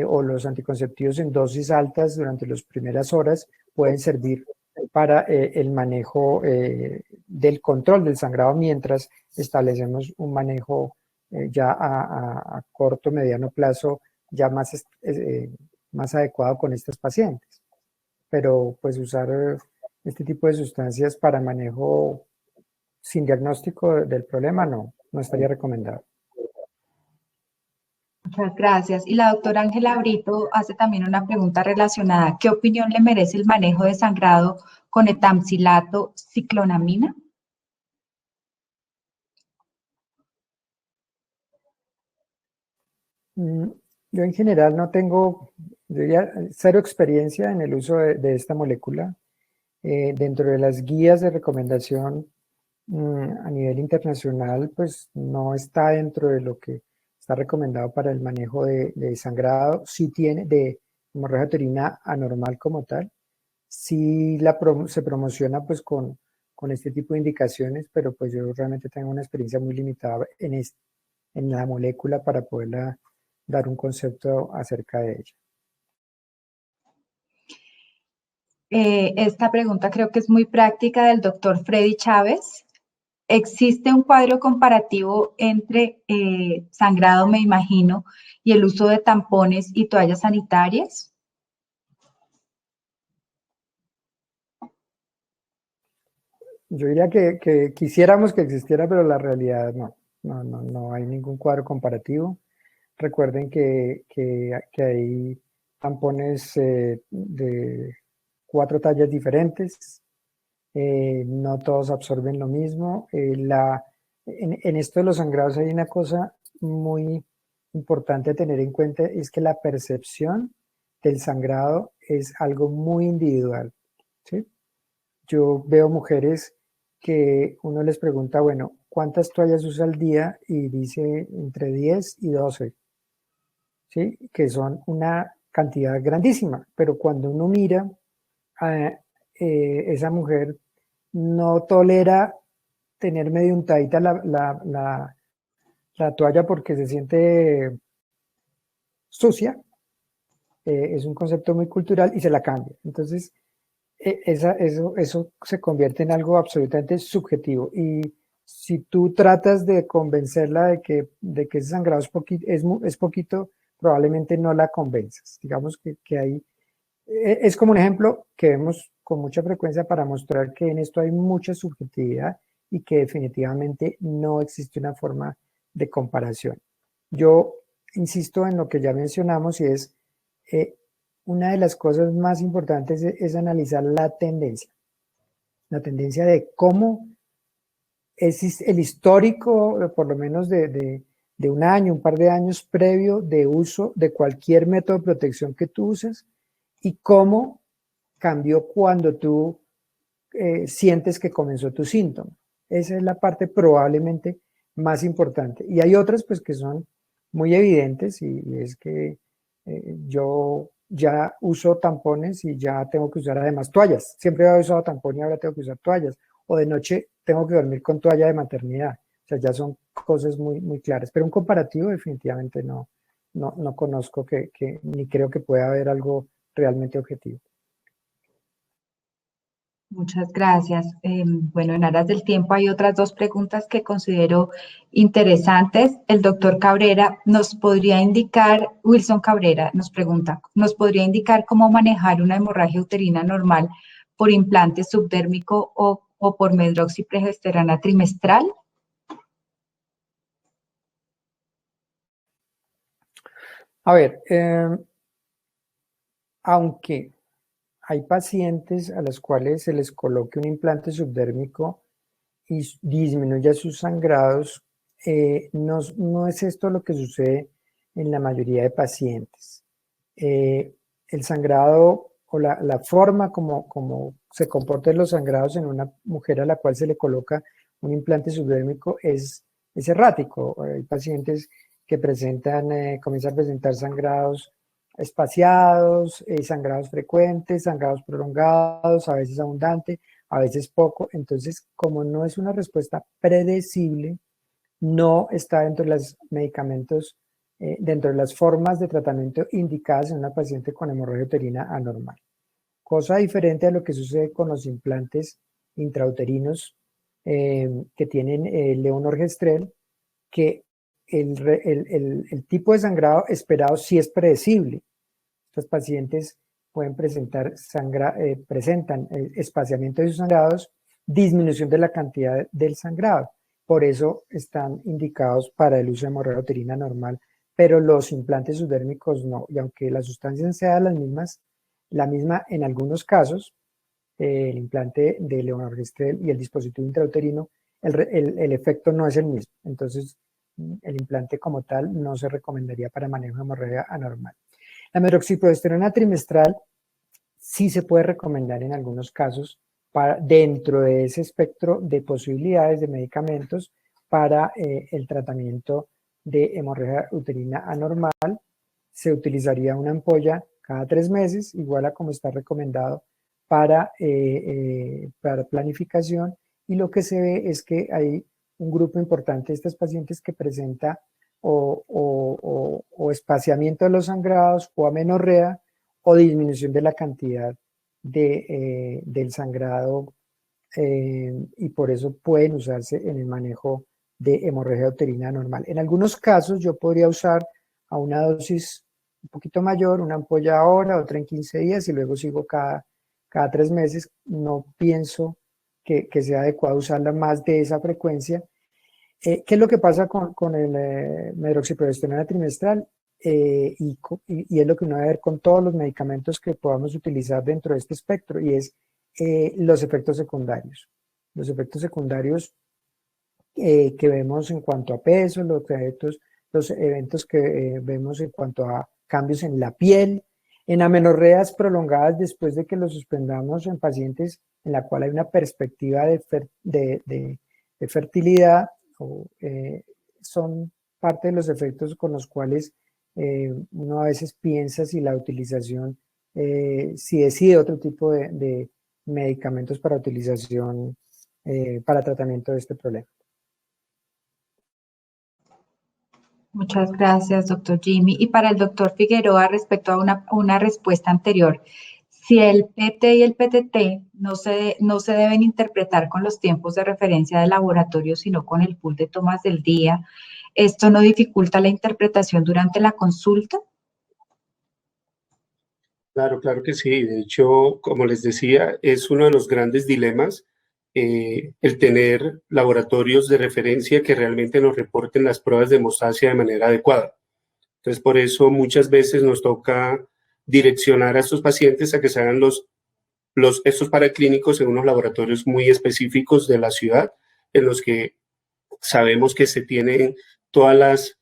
o los anticonceptivos en dosis altas durante las primeras horas, pueden servir para el manejo del control del sangrado mientras establecemos un manejo ya a corto, mediano plazo, ya más adecuado con estos pacientes. Pero pues usar este tipo de sustancias para manejo sin diagnóstico del problema no estaría recomendado. Muchas gracias. Y la doctora Ángela Brito hace también una pregunta relacionada. ¿Qué opinión le merece el manejo de sangrado con etamcilato ciclonamina? Yo en general no tengo, diría, cero experiencia en el uso de esta molécula. Dentro de las guías de recomendación a nivel internacional, pues no está dentro de lo que está recomendado para el manejo de sangrado. Sí tiene de hemorragia uterina anormal como tal. Sí se promociona pues con este tipo de indicaciones, pero pues yo realmente tengo una experiencia muy limitada en la molécula para poderla dar un concepto acerca de ella. Esta pregunta creo que es muy práctica, del doctor Freddy Chávez. ¿Existe un cuadro comparativo entre sangrado, me imagino, y el uso de tampones y toallas sanitarias? Yo diría que quisiéramos que existiera, pero la realidad no hay ningún cuadro comparativo. Recuerden que hay tampones de 4 tallas diferentes, no todos absorben lo mismo. En esto de los sangrados hay una cosa muy importante a tener en cuenta, es que la percepción del sangrado es algo muy individual, ¿sí? Yo veo mujeres que uno les pregunta, bueno, ¿cuántas toallas usa al día? Y dice entre 10 y 12, ¿sí? Que son una cantidad grandísima, pero cuando uno mira a esa mujer no tolera tener medio untadita la toalla porque se siente sucia, es un concepto muy cultural y se la cambia. Entonces, eso se convierte en algo absolutamente subjetivo, y si tú tratas de convencerla de que ese sangrado es poquito, probablemente no la convenzas. Digamos que hay es como un ejemplo que vemos con mucha frecuencia para mostrar que en esto hay mucha subjetividad y que definitivamente no existe una forma de comparación. Yo insisto en lo que ya mencionamos y es una de las cosas más importantes es analizar la tendencia de cómo es el histórico, por lo menos de un año, un par de años previo de uso de cualquier método de protección que tú uses y cómo cambió cuando tú sientes que comenzó tu síntoma. Esa es la parte probablemente más importante. Y hay otras pues que son muy evidentes y es que yo ya uso tampones y ya tengo que usar además toallas. Siempre había usado tampón y ahora tengo que usar toallas. O de noche tengo que dormir con toalla de maternidad. O sea, ya son cosas muy, muy claras. Pero un comparativo definitivamente no conozco ni creo que pueda haber algo realmente objetivo. Muchas gracias. Bueno, en aras del tiempo hay otras dos preguntas que considero interesantes. El doctor Cabrera nos podría indicar, Wilson Cabrera nos pregunta, ¿nos podría indicar cómo manejar una hemorragia uterina normal por implante subdérmico o por medroxiprogesterona trimestral? A ver, aunque hay pacientes a los cuales se les coloque un implante subdérmico y disminuya sus sangrados, no es esto lo que sucede en la mayoría de pacientes. El sangrado o la forma como se comportan los sangrados en una mujer a la cual se le coloca un implante subdérmico es errático. Hay pacientes que comienzan a presentar sangrados espaciados, sangrados frecuentes, sangrados prolongados, a veces abundante, a veces poco. Entonces, como no es una respuesta predecible, no está dentro de los medicamentos, dentro de las formas de tratamiento indicadas en una paciente con hemorragia uterina anormal. Cosa diferente a lo que sucede con los implantes intrauterinos que tienen levonorgestrel, que el tipo de sangrado esperado sí es predecible. Estos pacientes pueden presentan espaciamiento de sus sangrados, disminución de la cantidad del sangrado. Por eso están indicados para el uso de hemorragia uterina normal, pero los implantes subdérmicos no. Y aunque las sustancias sean la misma en algunos casos, el implante de levonorgestrel y el dispositivo intrauterino, el efecto no es el mismo. Entonces, el implante como tal no se recomendaría para manejo de hemorragia anormal. La medroxiprogesterona trimestral sí se puede recomendar en algunos casos dentro de ese espectro de posibilidades de medicamentos para el tratamiento de hemorragia uterina anormal. Se utilizaría una ampolla cada 3 meses, igual a como está recomendado para planificación, y lo que se ve es que hay un grupo importante de estos pacientes que presenta o espaciamiento de los sangrados o amenorrea o disminución de la cantidad del sangrado y por eso pueden usarse en el manejo de hemorragia uterina normal. En algunos casos yo podría usar a una dosis un poquito mayor, una ampolla ahora, otra en 15 días y luego sigo cada 3 meses. No pienso que sea adecuado usarla más de esa frecuencia. ¿Qué es lo que pasa con el medroxiprogesterona trimestral? Y es lo que uno debe ver con todos los medicamentos que podamos utilizar dentro de este espectro, y es los efectos secundarios. Los efectos secundarios que vemos en cuanto a peso, los eventos que vemos en cuanto a cambios en la piel, en amenorreas prolongadas después de que lo suspendamos en pacientes en la cual hay una perspectiva de fertilidad, son parte de los efectos con los cuales uno a veces piensa si la utilización, si decide otro tipo de medicamentos para utilización, para tratamiento de este problema. Muchas gracias, doctor Jimmy. Y para el doctor Figueroa, respecto a una respuesta anterior, si el PT y el PTT no se deben interpretar con los tiempos de referencia de laboratorio, sino con el pool de tomas del día, ¿esto no dificulta la interpretación durante la consulta? Claro que sí. De hecho, como les decía, es uno de los grandes dilemas el tener laboratorios de referencia que realmente nos reporten las pruebas de hemostasia de manera adecuada. Entonces, por eso muchas veces nos toca direccionar a estos pacientes a que se hagan estos paraclínicos en unos laboratorios muy específicos de la ciudad, en los que sabemos que se tienen todas las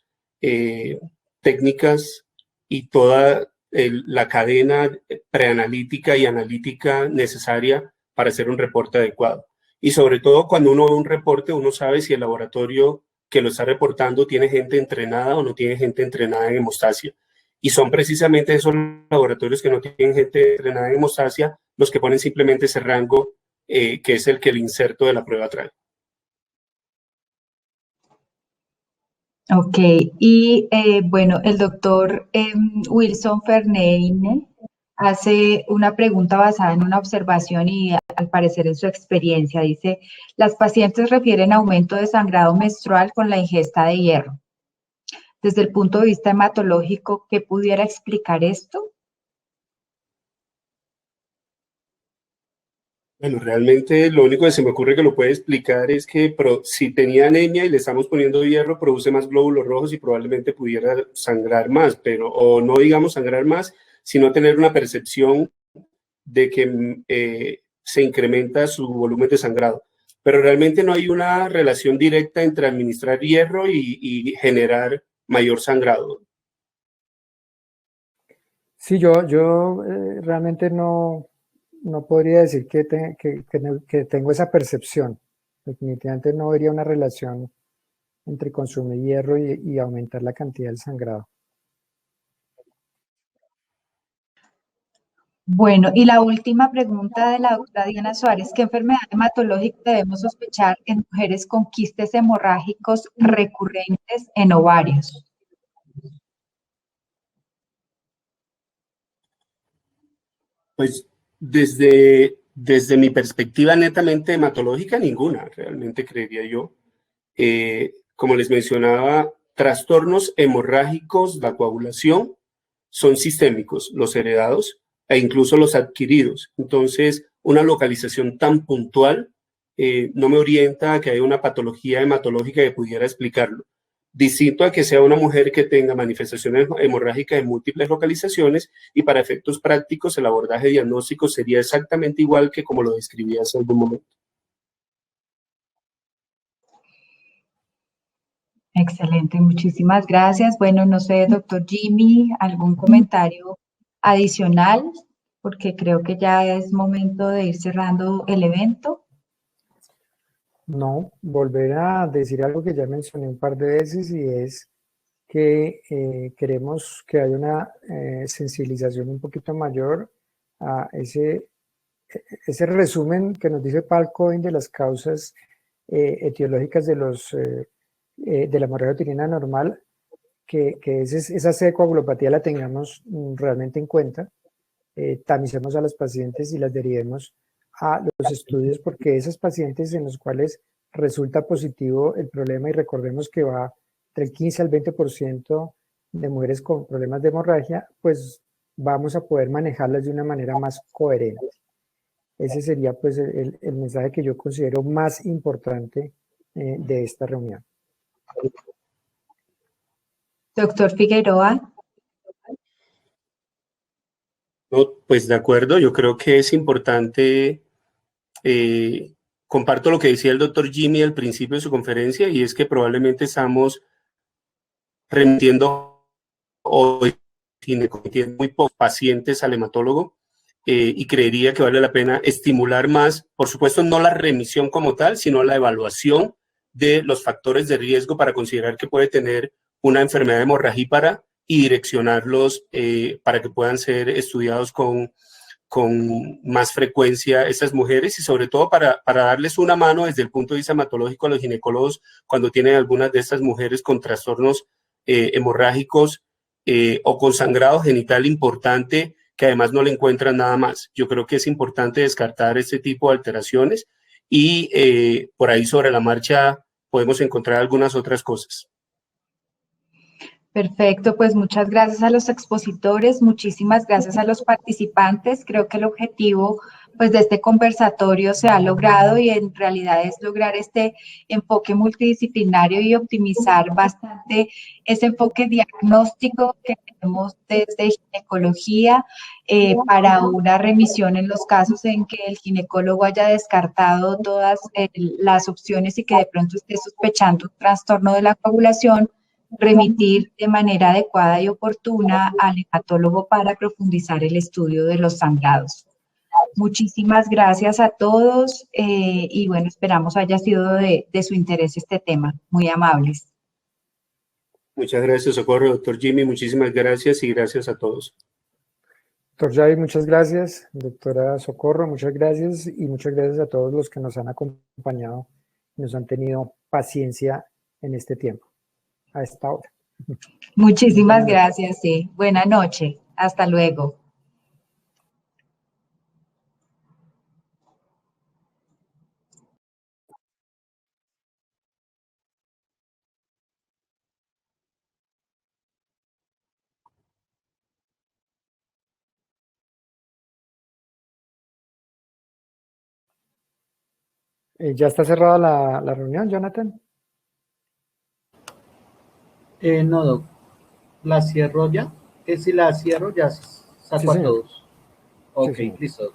técnicas y toda la cadena preanalítica y analítica necesaria para hacer un reporte adecuado. Y sobre todo cuando uno ve un reporte, uno sabe si el laboratorio que lo está reportando tiene gente entrenada o no tiene gente entrenada en hemostasia. Y son precisamente esos laboratorios que no tienen gente entrenada en hemostasia los que ponen simplemente ese rango que es el que el inserto de la prueba trae. Ok, y bueno, el doctor Wilson Ferneine hace una pregunta basada en una observación y al parecer en su experiencia. Dice, las pacientes refieren aumento de sangrado menstrual con la ingesta de hierro. Desde el punto de vista hematológico, ¿qué pudiera explicar esto? Bueno, realmente lo único que se me ocurre que lo puede explicar es que si tenía anemia y le estamos poniendo hierro, produce más glóbulos rojos y probablemente pudiera sangrar más, pero, o no digamos sangrar más, sino tener una percepción de que se incrementa su volumen de sangrado. Pero realmente no hay una relación directa entre administrar hierro y generar mayor sangrado. Sí, yo realmente no podría decir que tengo esa percepción. Definitivamente no vería una relación entre consumir hierro y aumentar la cantidad del sangrado. Bueno, y la última pregunta de la doctora Diana Suárez, ¿qué enfermedad hematológica debemos sospechar en mujeres con quistes hemorrágicos recurrentes en ovarios? Pues desde mi perspectiva netamente hematológica, ninguna, realmente creería yo. Como les mencionaba, trastornos hemorrágicos, la coagulación, son sistémicos, los heredados e incluso los adquiridos. Entonces, una localización tan puntual no me orienta a que haya una patología hematológica que pudiera explicarlo. Distinto a que sea una mujer que tenga manifestaciones hemorrágicas en múltiples localizaciones y para efectos prácticos el abordaje diagnóstico sería exactamente igual que como lo describí hace algún momento. Excelente, muchísimas gracias. Bueno, no sé, doctor Jimmy, ¿algún comentario adicional? Porque creo que ya es momento de ir cerrando el evento. No, volver a decir algo que ya mencioné un par de veces y es que queremos que haya una sensibilización un poquito mayor a ese resumen que nos dice Paul Cohen de las causas etiológicas de la hemorragia uterina normal, que esa coagulopatía la tengamos realmente en cuenta, tamicemos a las pacientes y las derivemos a los estudios, porque esas pacientes en los cuales resulta positivo el problema, y recordemos que va entre el 15 al 20% de mujeres con problemas de hemorragia, pues vamos a poder manejarlas de una manera más coherente. Ese sería pues el mensaje que yo considero más importante de esta reunión. Doctor Figueroa. No, pues de acuerdo, yo creo que es importante, comparto lo que decía el doctor Jimmy al principio de su conferencia, y es que probablemente estamos remitiendo hoy muy pocos pacientes al hematólogo, y creería que vale la pena estimular más, por supuesto no la remisión como tal, sino la evaluación de los factores de riesgo para considerar que puede tener una enfermedad hemorragípara y direccionarlos para que puedan ser estudiados con más frecuencia estas mujeres y sobre todo para darles una mano desde el punto de vista hematológico a los ginecólogos cuando tienen algunas de estas mujeres con trastornos hemorrágicos o con sangrado genital importante que además no le encuentran nada más. Yo creo que es importante descartar este tipo de alteraciones y por ahí sobre la marcha podemos encontrar algunas otras cosas. Perfecto, pues muchas gracias a los expositores, muchísimas gracias a los participantes. Creo que el objetivo pues de este conversatorio se ha logrado y en realidad es lograr este enfoque multidisciplinario y optimizar bastante ese enfoque diagnóstico que tenemos desde ginecología para una remisión en los casos en que el ginecólogo haya descartado todas las opciones y que de pronto esté sospechando un trastorno de la coagulación, remitir de manera adecuada y oportuna al hepatólogo para profundizar el estudio de los sangrados. Muchísimas gracias a todos y bueno, esperamos haya sido de su interés este tema. Muy amables. Muchas gracias, Socorro. Doctor Jimmy, muchísimas gracias y gracias a todos. Doctor Javi, muchas gracias. Doctora Socorro, muchas gracias. Y muchas gracias a todos los que nos han acompañado y nos han tenido paciencia en este tiempo, a esta hora. Muchísimas gracias, sí. Buena noche. Hasta luego. ¿Ya está cerrada la reunión, Jonathan? No, Doc. ¿La cierro ya? Si la cierro ya saco Sí, a señor. todos. Ok, Sí, señor. listo.